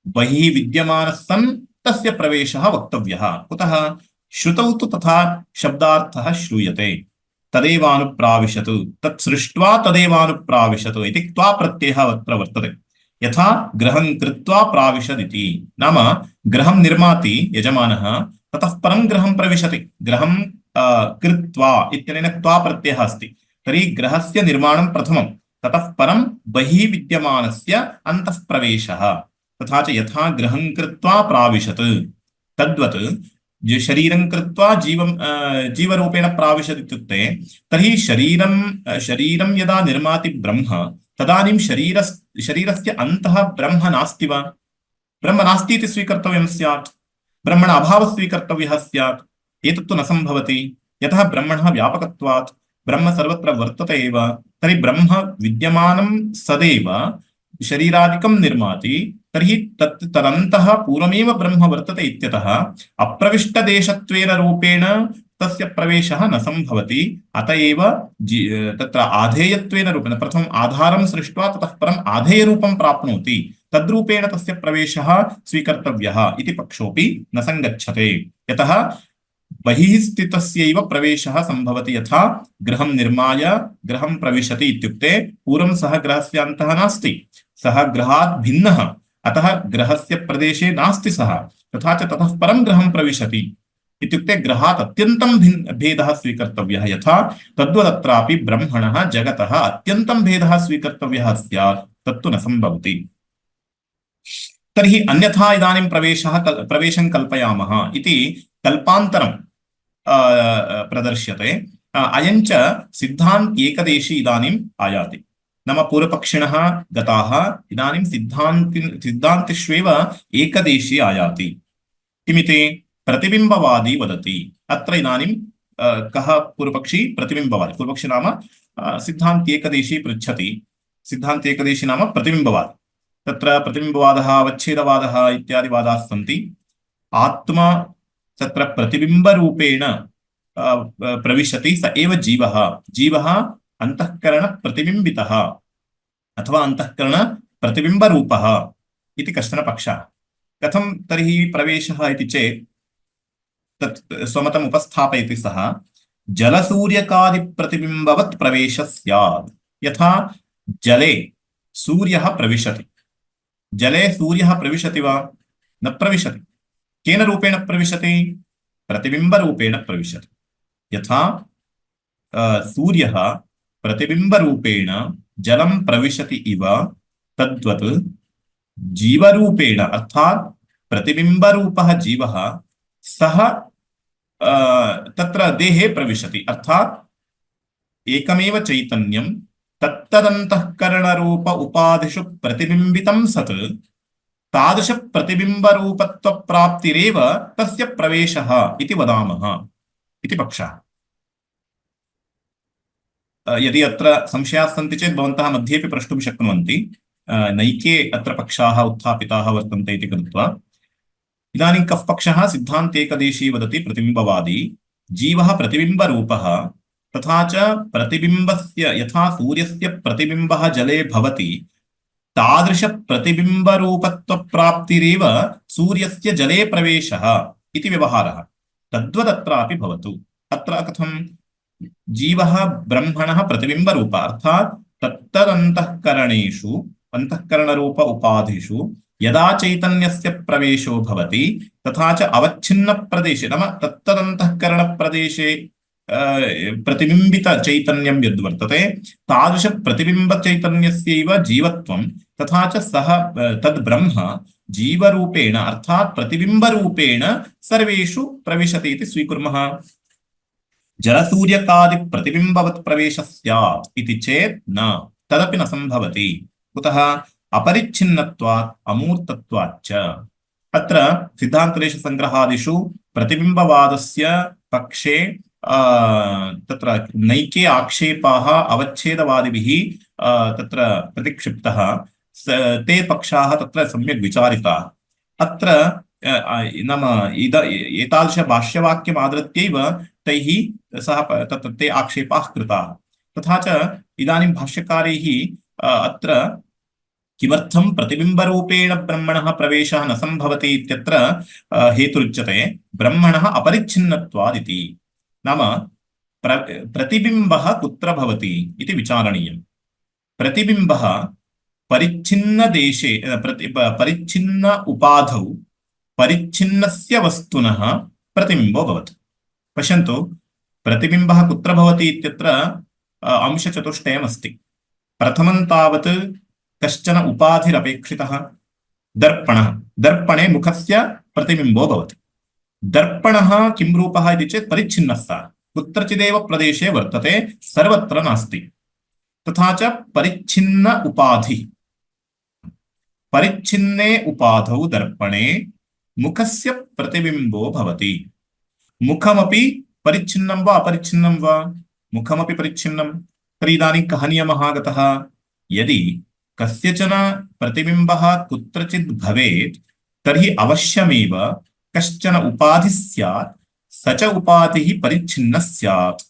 बहिः विद्यमानः सन् तस्य प्रवेशः वक्तव्यः। कुतः? श्रुतौ तु तथा शब्दार्थः श्रूयते। तदेवानुप्राविशतु, तत् सृष्ट्वा तदेवानुप्राविशतु इति क्त्वा प्रत्ययः अत्र वर्तते। यथा गृहं कृत्वा प्राविशदिति, नाम गृहं निर्माति यजमानः, ततः परं गृहं प्रविशति। गृहं कृत्वा इत्यनेन क्त्वा प्रत्ययः अस्ति, तर्हि गृहस्य निर्माणं प्रथमं, ततः परं बहिः विद्यमानस्य अन्तः प्रवेशः। तथा च यथा गृहं कृत्वा प्राविशत्, तद्वत् शरीरं कृत्वा जीवरूपेण प्राविशत् इत्युक्ते, तर्हि शरीरं यदा निर्माति ब्रह्म, तदानीं शरीरस्य अन्तः ब्रह्म नास्ति वा? ब्रह्म नास्ति इति स्वीकर्तव्यं स्यात्, ब्रह्मण अभावः स्वीकर्तव्यः स्यात्। एतत्तु न सम्भवति, यतः ब्रह्मणः व्यापकत्वात् ब्रह्म सर्वत्र वर्तते एव। तर्हि ब्रह्म विद्यमानं सदैव शरीरादिकं निर्माति, तर्हि तदन्तः पूर्वमेव ब्रह्म वर्तते इत्यतः अप्रविष्टदेशत्वेन रूपेण तस्य प्रवेशः न सम्भवति। अत एव तत्र आधेयत्वेन रूपेण प्रथमम् आधारं सृष्ट्वा ततः परम् आधेयरूपं प्राप्नोति, तद्रूपेण तस्य प्रवेशः स्वीकर्तव्यः इति पक्षोऽपि न सङ्गच्छते। यतः बहिः स्थितस्यैव प्रवेशः सम्भवति। यथा गृहं निर्माय गृहं प्रविशति इत्युक्ते पूर्वं सः गृहस्य अन्तः नास्ति, सः गृहात् भिन्नः, अतः गृहस्य प्रदेशे नास्ति सः। तथा च ततः परं गृहं प्रविशति इत्युक्ते गृहात् अत्यन्तं भेदः स्वीकर्तव्यः। यथा तद्वदत्रापि ब्रह्मणः जगतः अत्यन्तं भेदः स्वीकर्तव्यः स्यात्, तत्तु न सम्भवति। तर्हि अन्यथा इदानीं प्रवेशं कल्पयामः इति कल्पान्तरं प्रदर्श्यते। अयञ्च सिद्धान्त एकदेशी इदानीम् आयाति। नाम पूर्वपक्षिणः गताः, इदानीं सिद्धान्तिष्वेव एकदेशी आयाति। किमिति? प्रतिबिम्बवादी वदति। अत्र इदानीं कः पूर्वपक्षी? प्रतिबिम्बवादी। पूर्वपक्षी नाम सिद्धान्त एकदेशी पृच्छति, सिद्धान्त एकदेशी नाम प्रतिबिम्बवादी। तत्र प्रतिबिम्बवादः, अवच्छेदवादः इत्यादि वादाः सन्ति। आत्मा तत्र प्रतिबिम्बरूपेण प्रविशति, स एव जीवः। जीवः अन्तःकरणप्रतिबिम्बितः अथवा अन्तःकरणप्रतिबिम्बरूपः इति कश्चन पक्षः। कथं तर्हि प्रवेशः इति चेत् तत् स्वमतम् उपस्थापयति सः। जलसूर्यकादिप्रतिबिम्बवत् प्रवेशः स्यात्। यथा जले सूर्यः प्रविशति, जले सूर्यः प्रविशति वा? न प्रविशति। केन रूपेण प्रविशति? प्रतिबिम्बरूपेण प्रविशति। यथा सूर्यः प्रतिबिम्बरूपेण जलं प्रविशति इव, तद्वत् जीवरूपेण अर्थात् प्रतिबिम्बरूपः जीवः सः तत्र देहे प्रविशति। अर्थात् एकमेव चैतन्यं तत्तदन्तःकरणरूप उपाधिषु प्रतिबिम्बितं सत् तादृश प्रतिबिम्बरूपत्वप्राप्तिरेव तस्य प्रवेशः इति वदामः इति पक्षः। यदि अत्र संशयाः सन्ति चेत् भवन्तः मध्येपि प्रष्टुं शक्नुवन्ति। नैके अत्र पक्षाः उत्थापिताः वर्तन्ते इति कृत्वा। इदानीं कः पक्षः? सिद्धान्तेकदेशी वदति प्रतिबिम्बवादी, जीवः प्रतिबिम्बरूपः, तथा च प्रतिबिम्बस्य यथा सूर्यस्य प्रतिबिम्बः जले भवति तादृश प्रतिबिम्बरूपत्वप्राप्तिरेव सूर्यस्य जले प्रवेशः इति व्यवहारः। तद्वदत्रापि भवतु। अत्र कथं? जीवः ब्रह्मणः प्रतिबिम्बरूपः अर्थात् तत्तदन्तःकरणेषु अन्तःकरणरूप उपाधिषु यदा चैतन्यस्य प्रवेशो भवति, तथा च अवच्छिन्नप्रदेशे नाम तत्तदन्तःकरणप्रदेशे प्रतिबिम्बित चैतन्यं यद्वर्तते तादृश प्रतिबिम्ब चैतन्यस्यैव जीवत्वं, तथा च सः तद्ब्रह्म जीवरूपेण अर्थात् प्रतिबिम्बरूपेण सर्वेषु प्रविशति इति स्वीकुर्मः। जलसूर्यकादि प्रतिबिम्बवत् प्रवेशः स्यात् इति चेत् न, तदपि न सम्भवति। कुतः? अपरिच्छिन्नत्वात् अमूर्तत्वाच्च। अत्र सिद्धान्तलेशसङ्ग्रहादिषु प्रतिबिम्बवादस्य पक्षे तत्र नैके आक्षेपाः अवच्छेदवादिभिः तत्र प्रतिक्षिप्तः। ते पक्षाः तत्र सम्यक् विचारिताः। अत्र नाम एतादृश भाष्यवाक्यमादृत्यैव तैः सः तत्र ते आक्षेपाः कृताः। तथा च इदानीं भाष्यकारैः अत्र किमर्थं प्रतिबिम्बरूपेण ब्रह्मणः प्रवेशः न सम्भवति इत्यत्र हेतुरुच्यते ब्रह्मणः अपरिच्छिन्नत्वादिति। नाम प्रतिबिम्बः कुत्र भवति इति विचारणीयम्। प्रतिबिम्बः परिच्छिन्न देशे परिच्छिन्न उपाधौ परिच्छिन्नस्य वस्तुनः प्रतिबिम्बो भवति। पश्यन्तु प्रतिबिम्बः कुत्र भवति इत्यत्र अंशचतुष्टयमस्ति। प्रथमं तावत् कश्चन उपाधिरपेक्षितः दर्पणः। दर्पणे मुखस्य प्रतिबिम्बो भवति। दर्पणः किं रूपः इति चेत् परिच्छिन्नः सः कुत्रचिदेव प्रदेशे वर्तते, सर्वत्र नास्ति। तथा च परिच्छिन्न उपाधि। परिच्छिन्ने उपाधौ दर्पणे मुखस्य प्रतिबिम्बो भवति। मुखमपि परिच्छिन्नं वा अपरिच्छिन्नं वा? मुखमपि परिच्छिन्नं। तर्हि इदानीं कः नियमः आगतः? यदि कस्यचन प्रतिबिम्बः कुत्रचित् भवेत् तर्हि अवश्यमेव कश्चन उपाधिः स्यात्, स च उपाधिः परिच्छिन्नः स्यात्।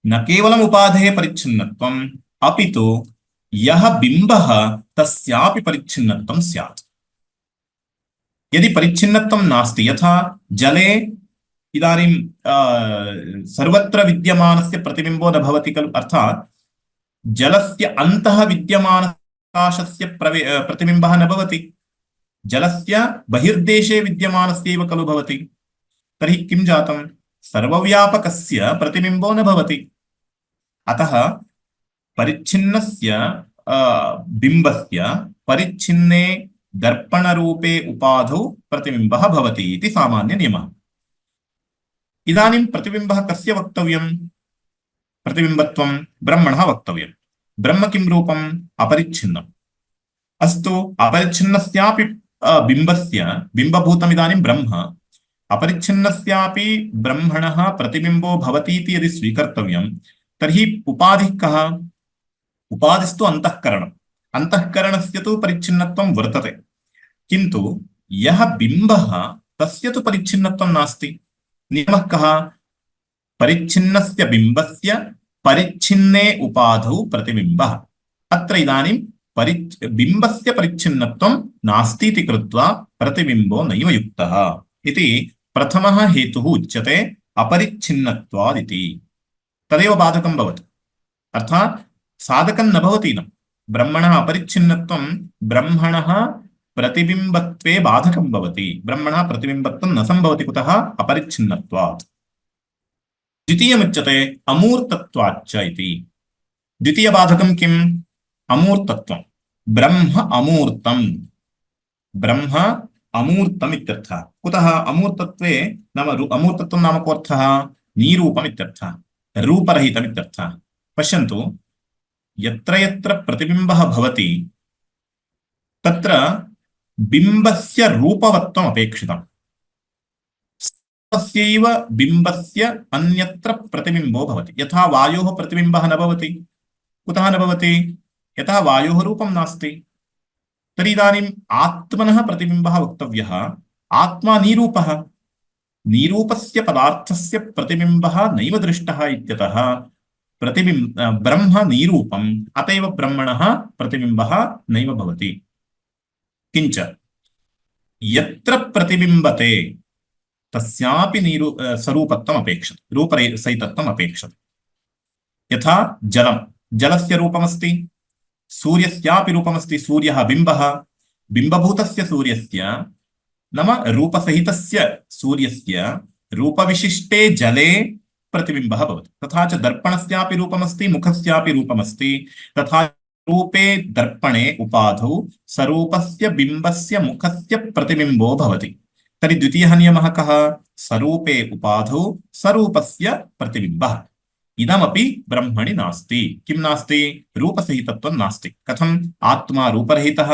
न केवलम् उपाधेः परिच्छिन्नत्वम्, अपि तु यः बिम्बः तस्यापि परिच्छिन्नत्वं स्यात्। यदि परिच्छिन्नत्वं नास्ति, यथा जले इदानीं सर्वत्र विद्यमानस्य प्रतिबिम्बो न भवति खलु, अर्थात् जलस्य अन्तः विद्यमानप्रकाशस्य प्रतिबिम्बः न भवति, जलस्य बहिर्देशे विद्यमानस्यैव खलु भवति। तर्हि किं जातं? सर्वव्यापकस्य प्रतिबिम्बो न भवति। अतः परिच्छिन्नस्य बिम्बस्य परिच्छिन्ने दर्पणरूपे उपाधौ प्रतिबिम्बः भवति इति सामान्यनियमः। इदानीं प्रतिबिम्बः कस्य वक्तव्यम्? प्रतिबिम्बत्वं ब्रह्मणः वक्तव्यम्। ब्रह्म किं रूपम्? अपरिच्छिन्नम्। अस्तु, अपरिच्छिन्नस्यापि बिम्बस्य बिम्बभूतम् इदानीं ब्रह्म, अपरिच्छिन्नस्यापि ब्रह्मणः प्रतिबिम्बो भवतीति यदि स्वीकर्तव्यं, तर्हि उपाधिः कः? उपाधिस्तु अन्तःकरणम्। अन्तःकरणस्य तु परिच्छिन्नत्वं वर्तते, किन्तु यः बिम्बः तस्य तु परिच्छिन्नत्वं नास्ति। नियमः कः? परिच्छिन्नस्य बिम्बस्य परिच्छिन्ने उपाधौ प्रतिबिम्बः। अत्र इदानीं बिम्बस्य परिच्छिन्नत्वं नास्ति इति कृत्वा प्रतिबिम्बो नैव युक्तः इति प्रथमः हेतुः उच्यते अपरिच्छिन्नत्वादिति। तदेव बाधकं भवति, अर्थात् साधकं न भवति। न ब्रह्मणः अपरिच्छिन्नत्वं ब्रह्मणः प्रतिबिम्बत्वे बाधकं भवति। ब्रह्मणः प्रतिबिम्बत्वं न सम्भवति, कुतः? अपरिच्छिन्नत्वात्। द्वितीयमुच्यते अमूर्तत्वाच्च इति। द्वितीयबाधकं किम्? अमूर्तत्वं। ब्रह्म अमूर्तं। ब्रह्म अमूर्तम् इत्यर्थः। कुतः? अमूर्तत्वे नाम अमूर्तत्वं नाम कोऽर्थः? नीरूपम् इत्यर्थः, रूपरहितम् इत्यर्थः। पश्यन्तु, यत्र यत्र प्रतिबिम्बः भवति तत्र बिम्बस्य रूपवत्वम् अपेक्षितम्। तस्यैव बिम्बस्य अन्यत्र प्रतिबिम्बो भवति। यथा वायोः प्रतिबिम्बः न भवति। कुतः न भवति? यतः वायोः रूपं नास्ति। तर्हि इदानीम् आत्मनः प्रतिबिम्बः वक्तव्यः। आत्मा नीरूपः। नीरूपस्य पदार्थस्य प्रतिबिम्बः नैव दृष्टः इत्यतः ब्रह्म नीरूपम्, अत एव ब्रह्मणः प्रतिबिम्बः नैव भवति। किञ्च यत्र प्रतिबिम्बते तस्यापि स्वरूपत्वम् अपेक्षते, रूपसहितत्वम् अपेक्षते। यथा जलं, जलस्य रूपमस्ति, सूर्यस्यापि रूपमस्ति। सूर्यः बिम्बः, बिम्बभूतस्य सूर्यस्य नाम रूपसहितस्य सूर्यस्य रूपविशिष्टे जले प्रतिबिम्बः भवति। तथा च दर्पणस्यापि रूपमस्ति, मुखस्यापि रूपमस्ति। तथा रूपे दर्पणे उपाधौ स्वरूपस्य बिम्बस्य मुखस्य प्रतिबिम्बो भवति। तर्हि द्वितीयः नियमः कः? स्वरूपे उपाधौ स्वरूपस्य प्रतिबिम्बः। इदमपि ब्रह्मणि नास्ति। किं नास्ति? रूपसहितत्वं नास्ति। कथम्? आत्मा रूपरहितः,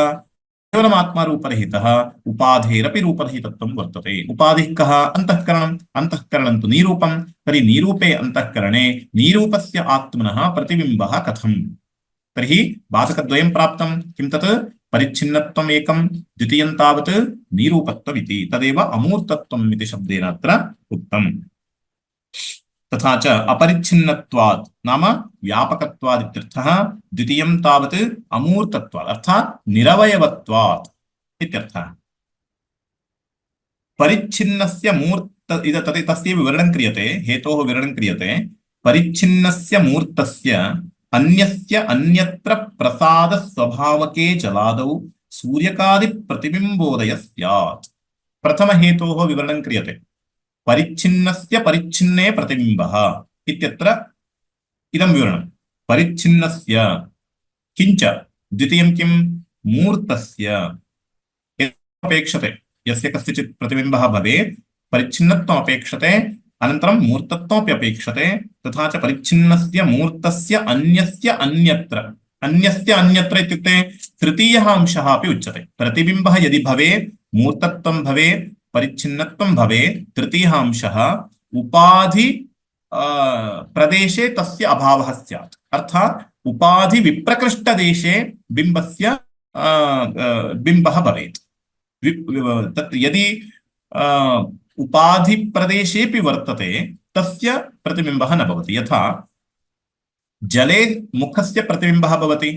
केवलम् आत्मा रूपरहितः, उपाधेरपि रूपरहितत्वं वर्तते। उपाधिः कः? अन्तःकरणम्। अन्तःकरणं तु नीरूपं। तर्हि नीरूपे अन्तःकरणे नीरूपस्य आत्मनः प्रतिबिम्बः कथम्? तर्हि बाधकद्वयं प्राप्तं। किं तत्? परिच्छिन्नत्वम् एकं, द्वितीयं तावत् नीरूपत्वम् इति। तदेव अमूर्तत्वम् इति शब्देन अत्र उक्तम्। तथा च अपरिच्छिन्नत्वात् नाम व्यापकत्वात् इत्यर्थः। द्वितीयं तावत् अमूर्तत्वात् अर्थात् निरवयवत्वात् इत्यर्थः। परिच्छिन्नस्य मूर्त तस्य विवरणं क्रियते, हेतोः विवरणं क्रियते। परिच्छिन्नस्य मूर्तस्य अन्यस्य अन्यत्र प्रसाद स्वभावके जलादौ सूर्यकादि प्रतिबिंबोदय स्यात्। प्रथम हेतोः विवरणं क्रियते। परिच्छिन्नस्य परिच्छिन्ने प्रतिबिंबः इत्यत्र इदं विवरणं। परिच्छिन्नस्य किंच द्वितीयं किं मूर्तस्य अपेक्षते, यस्य कस्यचित् प्रतिबिंबः भवेत् परिच्छिन्नत्वम् अपेक्षते, अनन्तरं मूर्तत्वमपि अपेक्षते। तथा च परिच्छिन्नस्य मूर्तस्य अन्यस्य अन्यत्र इत्युक्ते तृतीयः अंशः अपि उच्यते। प्रतिबिंबः यदि भवेत् मूर्तत्वं भवेत् परिच्छिन्नत्वं भवेत्, तृतीयः अंशः उपाधि प्रदेशे तस्य अभावः स्यात्। अर्थात् उपाधि विप्रकृष्टदेशे बिंबस्य बिंबः भवेत्। तत् यदि उपाधि प्रदेशेपि वर्तते तस्य प्रतिबिंबः न भवति। यथा जले मुखस्य प्रतिबिंबः भवति।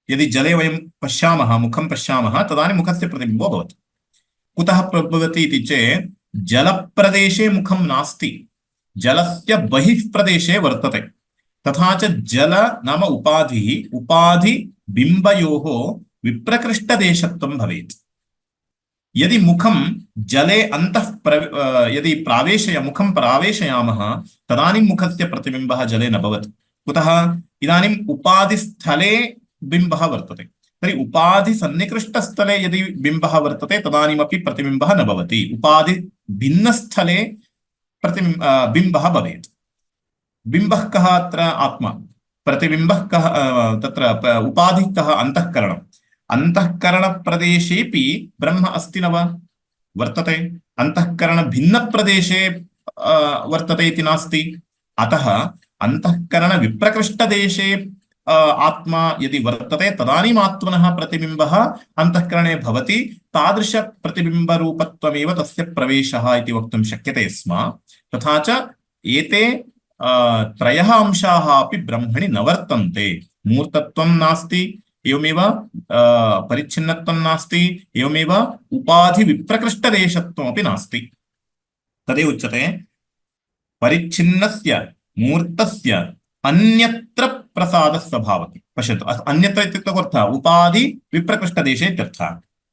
यदि जले वयं पश्यामः, मुखं पश्यामः, तदानीं मुखस्य प्रतिबिंबो भवति। कुतः भवति इति चेत् जलप्रदेशे मुखं नास्ति, जलस्य बहिः प्रदेशे वर्तते। तथा च जल नाम उपाधिः, उपाधि बिंबयोः विप्रकृष्टदेशत्वं भवेत्। यदि मुखं जले यदि मुखं प्रावेशयामः तदानीं मुखस्य प्रतिबिंबः जले न भवति। कुतः? इदानीम् उपाधिस्थले बिंबः वर्तते, तर्हि उपाधि सन्निकृष्टस्थले यदि बिंबः वर्तते तदानीमपि प्रतिबिंबः न भवति। उपाधि भिन्नस्थले बिंबः भवेत्। बिंबः कः? अत्र आत्मा। प्रतिबिंबः कः? तत्र उपाधिः कः? अन्तःकरणम्। अन्तःकरणप्रदेशेऽपि ब्रह्म अस्ति न वा? वर्तते। अन्तःकरणभिन्नप्रदेशे वर्तते इति नास्ति। अतः अन्तःकरणविप्रकृष्टदेशे आत्मा यदि वर्तते तदानीम् आत्मनः प्रतिबिंबः अन्तःकरणे भवति। तादृशप्रतिबिम्बरूपत्वमेव तस्य प्रवेशः इति वक्तुं शक्यते स्म। तथा च एते त्रयः अंशाः अपि ब्रह्मणि न वर्तन्ते। मूर्तत्वं नास्ति, एवमेव परिच्छिन्नत्वं नास्ति, एवमेव उपाधि विप्रकृष्टदेशत्वमपि नास्ति। तदेव उच्यते परिच्छिन्नस्य मूर्तस्य अन्यत्र प्रसादस्वभावके। पश्यतु, अन्यत्र इत्युक्ते अर्थः उपाधि विप्रकृष्टदेशे इत्यर्थः।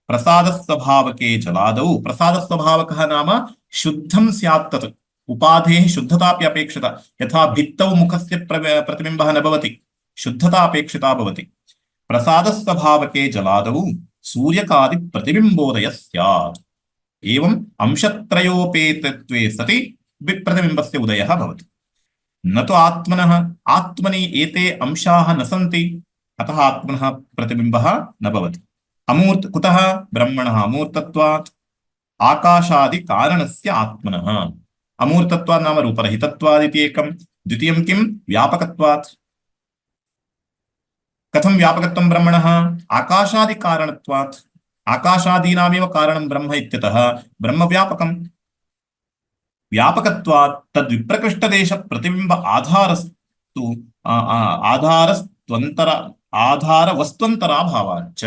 प्रसादस्वभावके जलादौ, प्रसादस्वभावकः नाम शुद्धं स्यात् तत्। उपाधेः शुद्धतापि अपेक्षिता। यथा भित्तौ मुखस्य प्रतिबिंबः न भवति, शुद्धता अपेक्षिता भवति। प्रसादस्वभावके जलादौ सूर्यकादि प्रतिबिंबोदय स्यात्। एवं अंशत्रयोपेतत्वे सति प्रतिबिंबस्य उदयः भवति। न तु आत्मनि एते अंशाः न सन्ति, अतः आत्मनः प्रतिबिंबः न भवति। कुतः? ब्रह्मणः अमूर्तत्वात्, आकाशादि कारणस्य आत्मनः। अमूर्तत्वात् नाम रूपरहितत्वात् इति एकं। द्वितीयं किं? व्यापकत्वात्। कथं व्यापकत्वं ब्रह्मणः? आकाशादि कारणत्वात्। आकाशादीनामेव कारणं ब्रह्म इत्यतः ब्रह्म व्यापकम्। व्यापकत्वात् तद्विप्रकृष्टदेश प्रतिबिंब आधारस्तु आधारवस्त्वन्तराभावाच्च।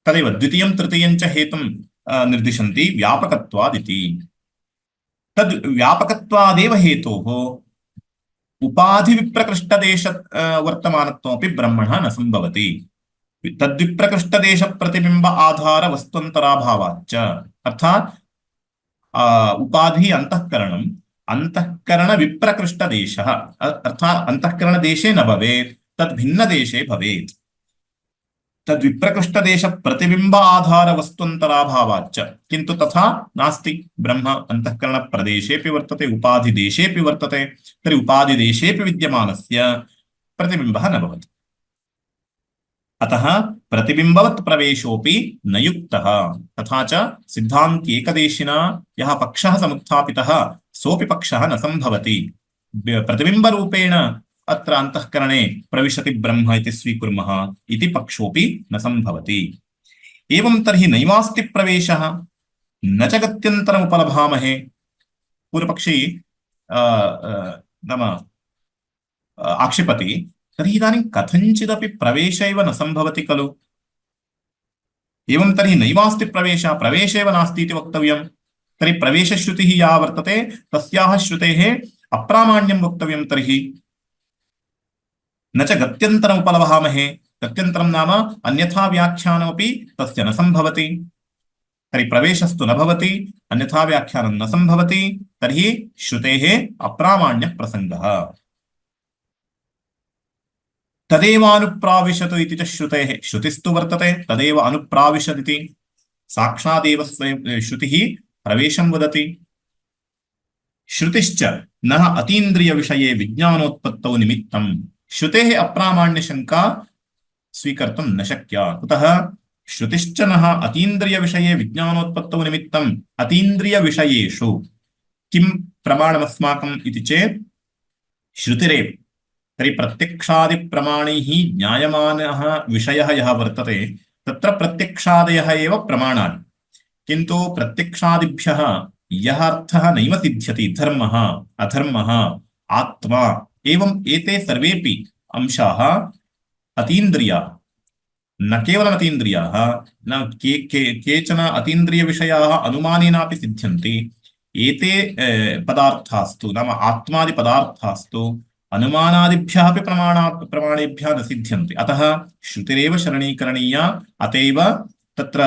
तदेव द्वितीयं तृतीयं च हेतुं निर्दिशन्ति व्यापकत्वादिति। तद् व्यापकत्वादेव हेतोः उपाधि विप्रकृष्टदेश वर्तमानत्वमपि ब्रह्मणः न संभवति। तद्विप्रकृष्टदेश प्रतिबिंब आधार वस्तुन्तराभावाच्च। अर्थात् उपाधि अंतःकरणम्, अंतःकरण विप्रकृष्टदेशः अर्थात् अंतःकरणदेशे न भवेत्, तद् भिन्नदेशे भवेत्। तद्विप्रकृष्टदेश प्रतिबिंब आधार वस्तुन्तराभावाच्च। किन्तु तथा नास्ति। ब्रह्म अंतःकरणप्रदेशेऽपि वर्तते, उपाधिदेशेऽपि वर्तते। तर्हि उपाधिदेशेऽपि विद्यमानस्य प्रतिबिंबः न भवति। अतः प्रतिबिंबवत् प्रवेशोऽपि न युक्तः। तथा च सिद्धान्ति एकदेशिना यः पक्षः समुत्थापितः सोऽपि पक्षः न संभवति। प्रतिबिंबरूपेण अत्र अंतःकरणे प्रविशति ब्रह्म इति स्वीकुर्मः इति पक्षोऽपि न संभवति। एवं तर्हि नैवास्ति प्रवेशः, न च गत्यन्तरम् उपलभामहे। पूर्वपक्षी नाम आक्षिपति तर्हि इदानीं कथञ्चिदपि प्रवेश एव न सम्भवति खलु। एवं तर्हि नैवास्ति प्रवेशः, प्रवेश एव नास्ति इति वक्तव्यं। तर्हि प्रवेशश्रुतिः या वर्तते तस्याः श्रुतेः अप्रामाण्यं वक्तव्यं। तर्हि न च गत्यन्तरम् उपलभामहे। गत्यन्तरं नाम अन्यथा व्याख्यानमपि तस्य न सम्भवति। तर्हि प्रवेशस्तु न भवति, अन्यथा व्याख्यानं न सम्भवति, तर्हि श्रुतेः अप्रामाण्यप्रसङ्गः। तदेवानुप्राविशतु इति च श्रुतेः, श्रुतिस्तु वर्तते तदेव अनुप्राविशदिति, साक्षादेव स्वयं श्रुतिः प्रवेशं वदति। श्रुतिश्च न अतीन्द्रियविषये विज्ञानोत्पत्तौ निमित्तं। श्रुतेः अप्रामाण्यशङ्का स्वीकर्तुं न शक्या। कुतः? श्रुतिश्च नः अतीन्द्रियविषये विज्ञानोत्पत्तौ निमित्तम्। अतीन्द्रियविषयेषु किं प्रमाणमस्माकम् इति चेत् श्रुतिरेव। तर्हि प्रत्यक्षादिप्रमाणैः ज्ञायमानः विषयः यः वर्तते तत्र प्रत्यक्षादयः एव प्रमाणानि। किन्तु प्रत्यक्षादिभ्यः यः अर्थः नैव सिद्ध्यति, धर्मः, अधर्मः, आत्मा, एवम् एते सर्वेपि अंशाः अतीन्द्रियाः। न केवलम् अतीन्द्रियाः, न केचन अतीन्द्रियविषयाः अनुमानेनापि सिद्ध्यन्ति। एते पदार्थास्तु नाम आत्मादिपदार्थास्तु अनुमानादिभ्यः अपि प्रमाणेभ्यः न सिद्ध्यन्ति। अतः श्रुतिरेव शरणीकरणीया। अत एव तत्र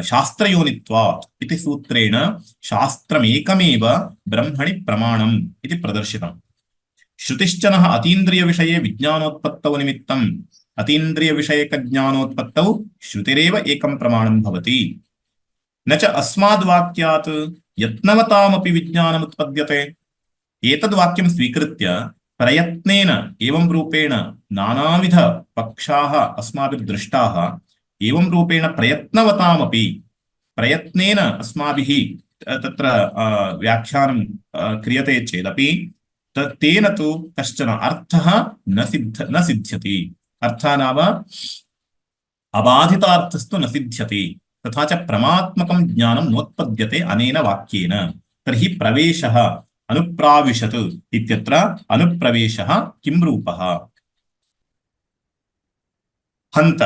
शास्त्रयोनित्वात् इति सूत्रेण शास्त्रमेकमेव ब्रह्मणि प्रमाणम् इति प्रदर्शितम्। श्रुतिश्च नः अतीन्द्रियविषये विज्ञानोत्पत्तौ निमित्तम्। अतीन्द्रियविषयकज्ञानोत्पत्तौ श्रुतिरेव एकं प्रमाणं भवति। न च अस्माद्वाक्यात् यत्नवतामपि विज्ञानमुत्पद्यते। एतद्वाक्यं स्वीकृत्य प्रयत्नेन एवं रूपेण नानाविध पक्षाः अस्माभिर्दृष्टाः। एवं रूपेण प्रयत्नवतामपि प्रयत्नेन अस्माभिः तत्र व्याख्यानं क्रियते चेदपि तेन तु कश्चन अर्थः न सिद्ध्यति। अर्थः नाम अबाधितार्थस्तु न सिद्ध्यति। तथा च परमात्मकं ज्ञानं नोत्पद्यते अनेन वाक्येन। तर्हि प्रवेशः अनुप्राविशत् इत्यत्र अनुप्रवेशः किं रूपः? हन्त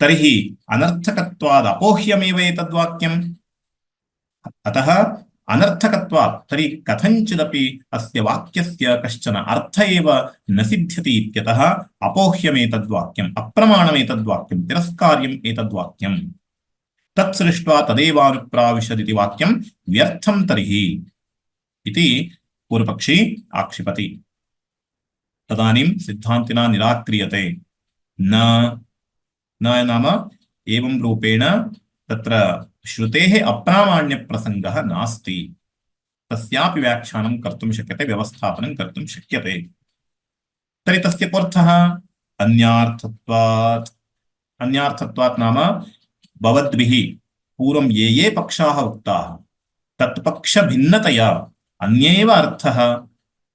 तर्हि अनर्थकत्वाद् अपोह्यमेव एतद्वाक्यम्। अतः अनर्थकत्वात् तर्हि कथञ्चिदपि अस्य वाक्यस्य कश्चन अर्थ एव न सिद्ध्यति इत्यतः अपोह्यमेतद्वाक्यम्, अप्रमाणमेतद्वाक्यम्, तिरस्कार्यम् एतद्वाक्यम्। तत्सृष्ट्वा तदेवानुप्राविशदिति वाक्यं व्यर्थं तर्हि इति पूर्वपक्षी आक्षिपति। तदानीं सिद्धान्तिना निराक्रियते। न नाम एवं रूपेण तत्र श्रुतेः अप्रामाण्यप्रसङ्गः नास्ति। तस्यापि व्याख्यानं कर्तुं शक्यते, व्यवस्थापनं कर्तुं शक्यते। तर्हि तस्य कोऽर्थः? अन्यार्थत्वात्। अन्यार्थत्वात् नाम भवद्भिः पूर्वं ये पक्षाः उक्ताः तत्पक्षभिन्नतया अन्येव अर्थः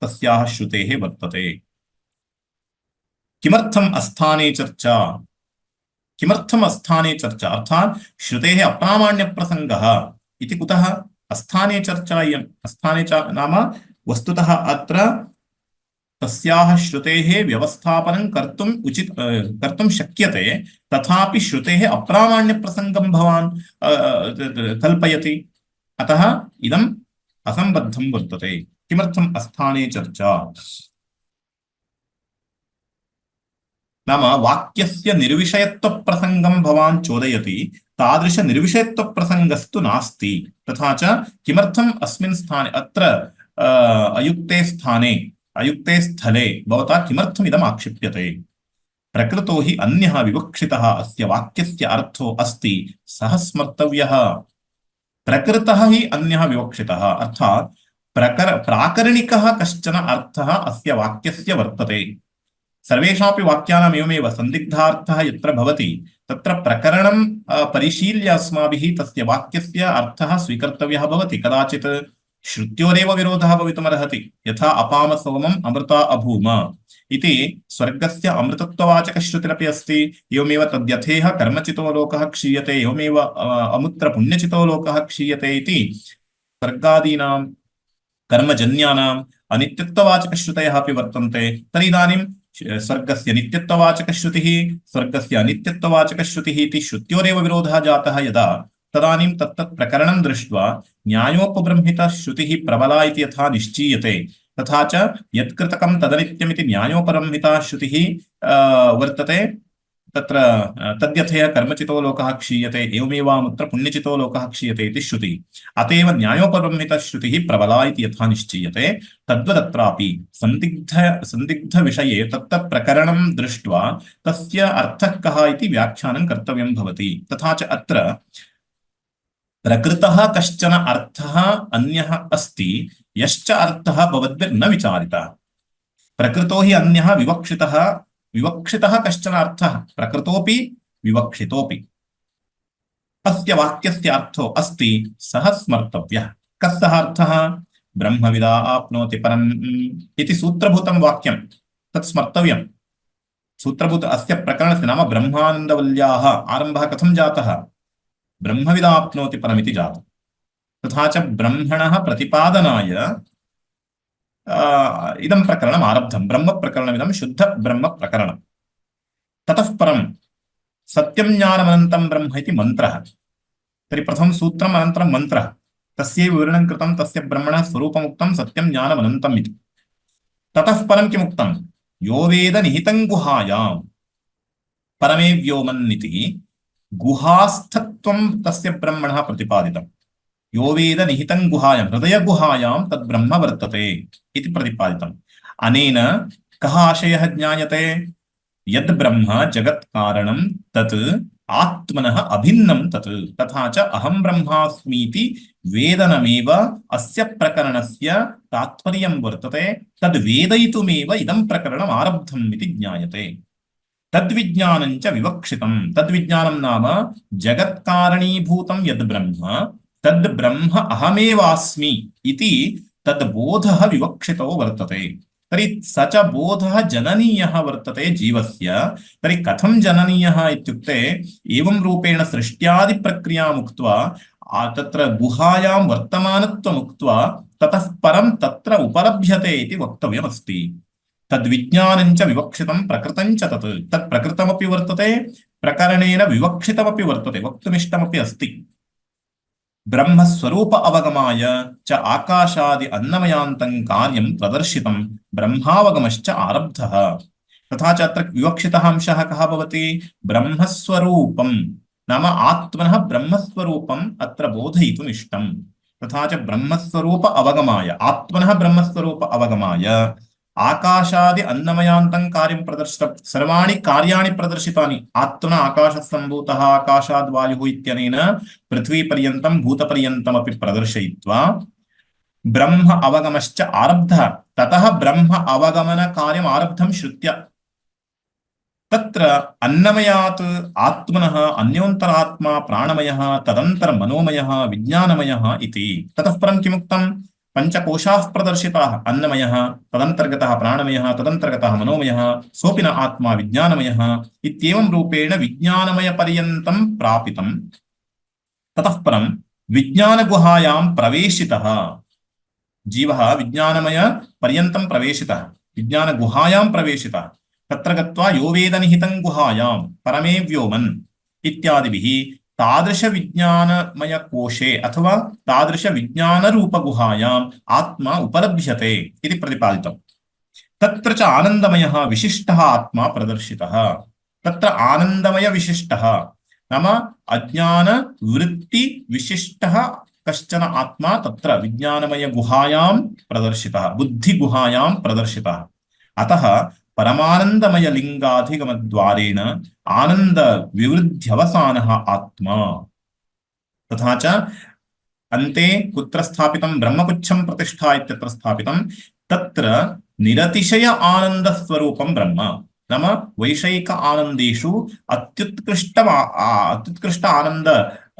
तस्याः श्रुतेः वर्तते। किमर्थम् अस्थाने चर्चा? किमर्थम् अस्थाने चर्चा अर्थात् श्रुतेः अप्रामाण्यप्रसङ्गः इति कुतः अस्थाने चर्चा? इयम् अस्थाने नाम वस्तुतः अत्र तस्याः श्रुतेः व्यवस्थापनं कर्तुं शक्यते, तथापि श्रुतेः अप्रामाण्यप्रसङ्गं भवान् कल्पयति। अतः इदम् असम्बद्धं वर्तते। किमर्थम् अस्थाने चर्चा? नाम वाक्यस्य निर्विषयत्वप्रसङ्गं भवान् चोदयति, तादृश निर्विषयत्वप्रसङ्गस्तु नास्ति। तथा च किमर्थम् अस्मिन् स्थाने अत्र अयुक्ते स्थले भवता किमर्थम् इदम् आक्षिप्यते? प्रकृतो हि अन्यः विवक्षितः अस्य वाक्यस्य अर्थो अस्ति सः स्मर्तव्यः। प्रकृतः हि अन्यः विवक्षितः अर्थात् प्राकरणिकः कश्चन अर्थः अस्य वाक्यस्य वर्तते। सर्वेषामपि वाक्यानाम् एवमेव सन्दिग्धार्थः यत्र भवति तत्र प्रकरणं परिशील्य अस्माभिः तस्य वाक्यस्य अर्थः स्वीकर्तव्यः भवति। कदाचित् श्रुत्योरेव विरोधः भवितुमर्हति। यथा अपाम सोमम् अमृता अभूम इति स्वर्गस्य अमृतत्ववाचकश्रुतिरपि अस्ति। एवमेव तद्यथेह कर्मचितो लोकः क्षीयते, एवमेव अमुत्र पुण्यचितो लोकः क्षीयते इति सर्गादीनां कर्मजन्यानाम् अनित्यत्ववाचकश्रुतयः अपि वर्तन्ते। तर्हि इदानीं स्वर्गस्य नित्यत्ववाचकश्रुतिः स्वर्गस्य अनित्यत्ववाचकश्रुतिः इति श्रुत्योरेव विरोधः जातः यदा, तदानीं तत्तत् प्रकरणं दृष्ट्वा न्यायोपबृंहितश्रुतिः प्रबला इति यथा निश्चीयते, तथा च यत्कृतकं तदनित्यमिति न्यायोपबृंहिता श्रुतिः वर्तते, तत्र तद्यथया कर्मचितो लोकः क्षीयते एवमेवामुत्र पुण्यचितो लोकः क्षीयते इति श्रुतिः। अत एव न्यायोपबृंहितश्रुतिः प्रबला इति यथा निश्चीयते, तद्वदत्रापि सन्दिग्धविषये तत्तत् प्रकरणं दृष्ट्वा तस्य अर्थः कः इति व्याख्यानं कर्तव्यं भवति। तथा च अत्र प्रकृतः कश्चन अर्थः अन्यः अस्ति यश्च अर्थः भवद्भिर्न विचारितः। प्रकृतो हि अन्यः विवक्षितः कश्चन अर्थः प्रकृतोऽपि विवक्षितोऽपि। अस्य वाक्यस्य अर्थो अस्ति सः स्मर्तव्यः। कः सः अर्थः? ब्रह्मविदा आप्नोति परम् इति सूत्रभूतं वाक्यं तत् स्मर्तव्यं। सूत्रभूत अस्य प्रकरणस्य नाम ब्रह्मानन्दवल्याः आरम्भः कथं जातः? ब्रह्मविदा आप्नोति परमिति जातः। तथा च ब्रह्मणः प्रतिपादनाय इदं प्रकरणम् आरब्धं। ब्रह्मप्रकरणमिदं शुद्धब्रह्मप्रकरणं। ततः परं सत्यं ज्ञानमनन्तं ब्रह्म इति मन्त्रः। तर्हि प्रथमं सूत्रम् अनन्तरं मन्त्रः, तस्यैव विवरणं कृतं, तस्य ब्रह्मणः स्वरूपमुक्तं सत्यं ज्ञानमनन्तम् इति। ततः परं किमुक्तं? यो वेद निहितं गुहायां परमे व्योमन्निति गुहास्थत्वं तस्य ब्रह्मणः प्रतिपादितम्। यो वेद निहितं गुहायां हृदयगुहायां तद्ब्रह्म वर्तते इति प्रतिपादितम्। अनेन कः आशयः ज्ञायते? यद् ब्रह्म जगत्कारणं तत् आत्मनः अभिन्नं तत्, तथा च अहं ब्रह्मास्मीति वेदनमेव अस्य प्रकरणस्य तात्पर्यं वर्तते। तद् वेदयितुमेव इदं प्रकरणम् आरब्धम् इति ज्ञायते। तद्विज्ञानं च विवक्षितं। तद्विज्ञानं नाम जगत्कारणीभूतं यद् ब्रह्म तद् ब्रह्म अहमेवास्मि इति तद्बोधः विवक्षितो वर्तते। तर्हि स च बोधः जननीयः वर्तते जीवस्य। तर्हि कथं जननीयः इत्युक्ते एवं रूपेण सृष्ट्यादिप्रक्रियाम् उक्त्वा तत्र गुहायां वर्तमानत्वम् उक्त्वा ततः परं तत्र उपलभ्यते इति वक्तव्यमस्ति। तद्विज्ञानं च विवक्षितं प्रकृतं च तत् प्रकृतमपि वर्तते, प्रकरणेन विवक्षितमपि वर्तते, वक्तुमिष्टमपि अस्ति। ब्रह्मस्वरूप अवगमाय च आकाशादि अन्नमयान्तं कार्यं प्रदर्शितं ब्रह्मावगमश्च आरब्धः। तथा च अत्र विवक्षितः अंशः कः भवति? ब्रह्मस्वरूपं नाम आत्मनः ब्रह्मस्वरूपम् अत्र बोधयितुम् इष्टम्। तथा च ब्रह्मस्वरूप अवगमाय आत्मनः ब्रह्मस्वरूप अवगमाय आकाशादि अन्नमयान्तं कार्यं प्रदर्शितं। सर्वाणि कार्याणि प्रदर्शितानि आत्मना आकाशसम्भूतः आकाशाद् वायुः इत्यनेन पृथ्वीपर्यन्तं भूतपर्यन्तमपि प्रदर्शयित्वा ब्रह्म अवगमश्च आरब्धः। ततः ब्रह्म अवगमन कार्यम् आरब्धं श्रुत्या। तत्र अन्नमयात् आत्मनः अन्योन्तरात्मा प्राणमयः तदन्तर मनोमयः विज्ञानमयः इति। ततः परं किमुक्तं? पंचकोशाः प्रदर्शिताः। अन्नमयः तदन्तर्गतः प्राणमयः तदन्तर्गतः मनोमयः सोऽपि न आत्मा विज्ञानमयः इत्येवं रूपेण विज्ञानमयपर्यन्तं प्रापितं। ततः परं विज्ञानगुहायां प्रवेशितः जीवः विज्ञानमयपर्यन्तं प्रवेशितः, विज्ञानगुहायां प्रवेशितः। तत्र गत्वा यो वेदनिहितं गुहायां परमे व्योमन् इत्यादिभिः तादृश विज्ञानमय कोशे अथवा तादृश विज्ञान रूप गुहायाम् आत्मा उपलभ्यते इति प्रतिपादितम्। तत्र च आनन्दमयः विशिष्टः आत्मा प्रदर्शितः। तत्र आनन्दमय विशिष्टः नाम अज्ञान वृत्ति विशिष्टः कश्चन आत्मा तत्र विज्ञानमय गुहायां प्रदर्शितः, बुद्धि गुहायां प्रदर्शितः। अतः परमानंदमय लिंगाधिगमद्वारेण आनंद विवृद्ध्यवसानः आत्मा। तथा च अन्ते कुत्र स्थापितं? ब्रह्मपुच्छं प्रतिष्ठा इत्यत्र स्थापितं। तत्र निरतिशय आनंद स्वरूपं ब्रह्म। नाम वैषयिक आनन्देषु अत्युत्कृष्ट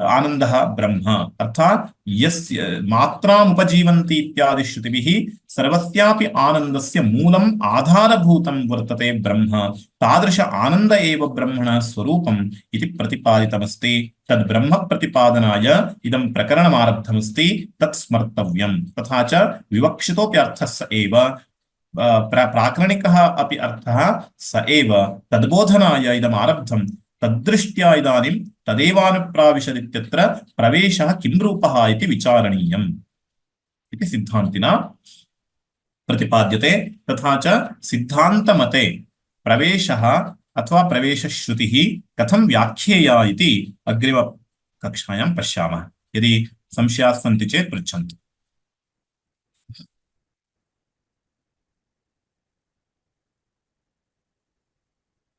आनन्दः ब्रह्म, अर्थात् यस्य मात्रामुपजीवन्ति इत्यादि श्रुतिभिः सर्वस्यापि आनन्दस्य मूलम् आधारभूतं वर्तते ब्रह्म। तादृश आनन्द एव ब्रह्मणः स्वरूपम् इति प्रतिपादितमस्ति। तद् ब्रह्म प्रतिपादनाय इदं प्रकरणमारब्धमस्ति, तत् स्मर्तव्यम्। तथा च विवक्षितोऽपि अर्थः स एव, प्राकरणिकः अपि अर्थः स एव, तद्बोधनाय इदम् आरब्धम्। तद्दृष्ट्या इदानीं तदेवानुप्राविशदित्यत्र प्रवेशः किं रूपः इति विचारणीयम् इति सिद्धान्तिना प्रतिपाद्यते। तथा च सिद्धान्तमते प्रवेशः अथवा प्रवेशश्रुतिः कथं व्याख्येया इति अग्रिमकक्षायां पश्यामः। यदि संशयाः सन्ति चेत् पृच्छन्तु।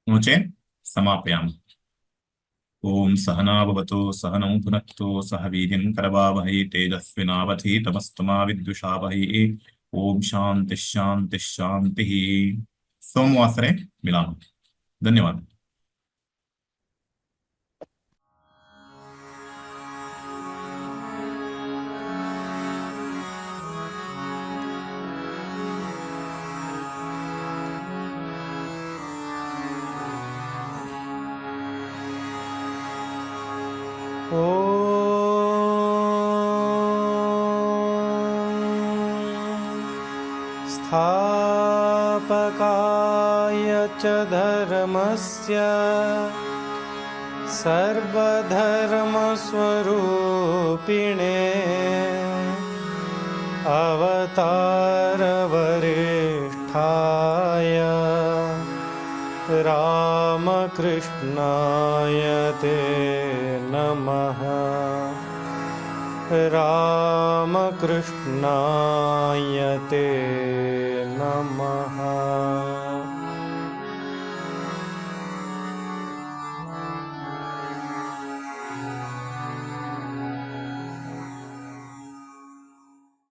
नो चेत् समापयामः। ओम सहना भवतु, सहनौ भुनक्तु, सह वीर्यं करवावहै, तेजस्विनावधीतमस्तु मा विद्विषावहै। ओम शांति शांति शांति। सोमवासरे मिलामः। धन्यवादः।
स्थापकाय च धर्मस्य सर्वधर्मस्वरूपिणे अवतारवरिष्ठाय रामकृष्णाय ते नमः। रामकृष्णाय ते नमः।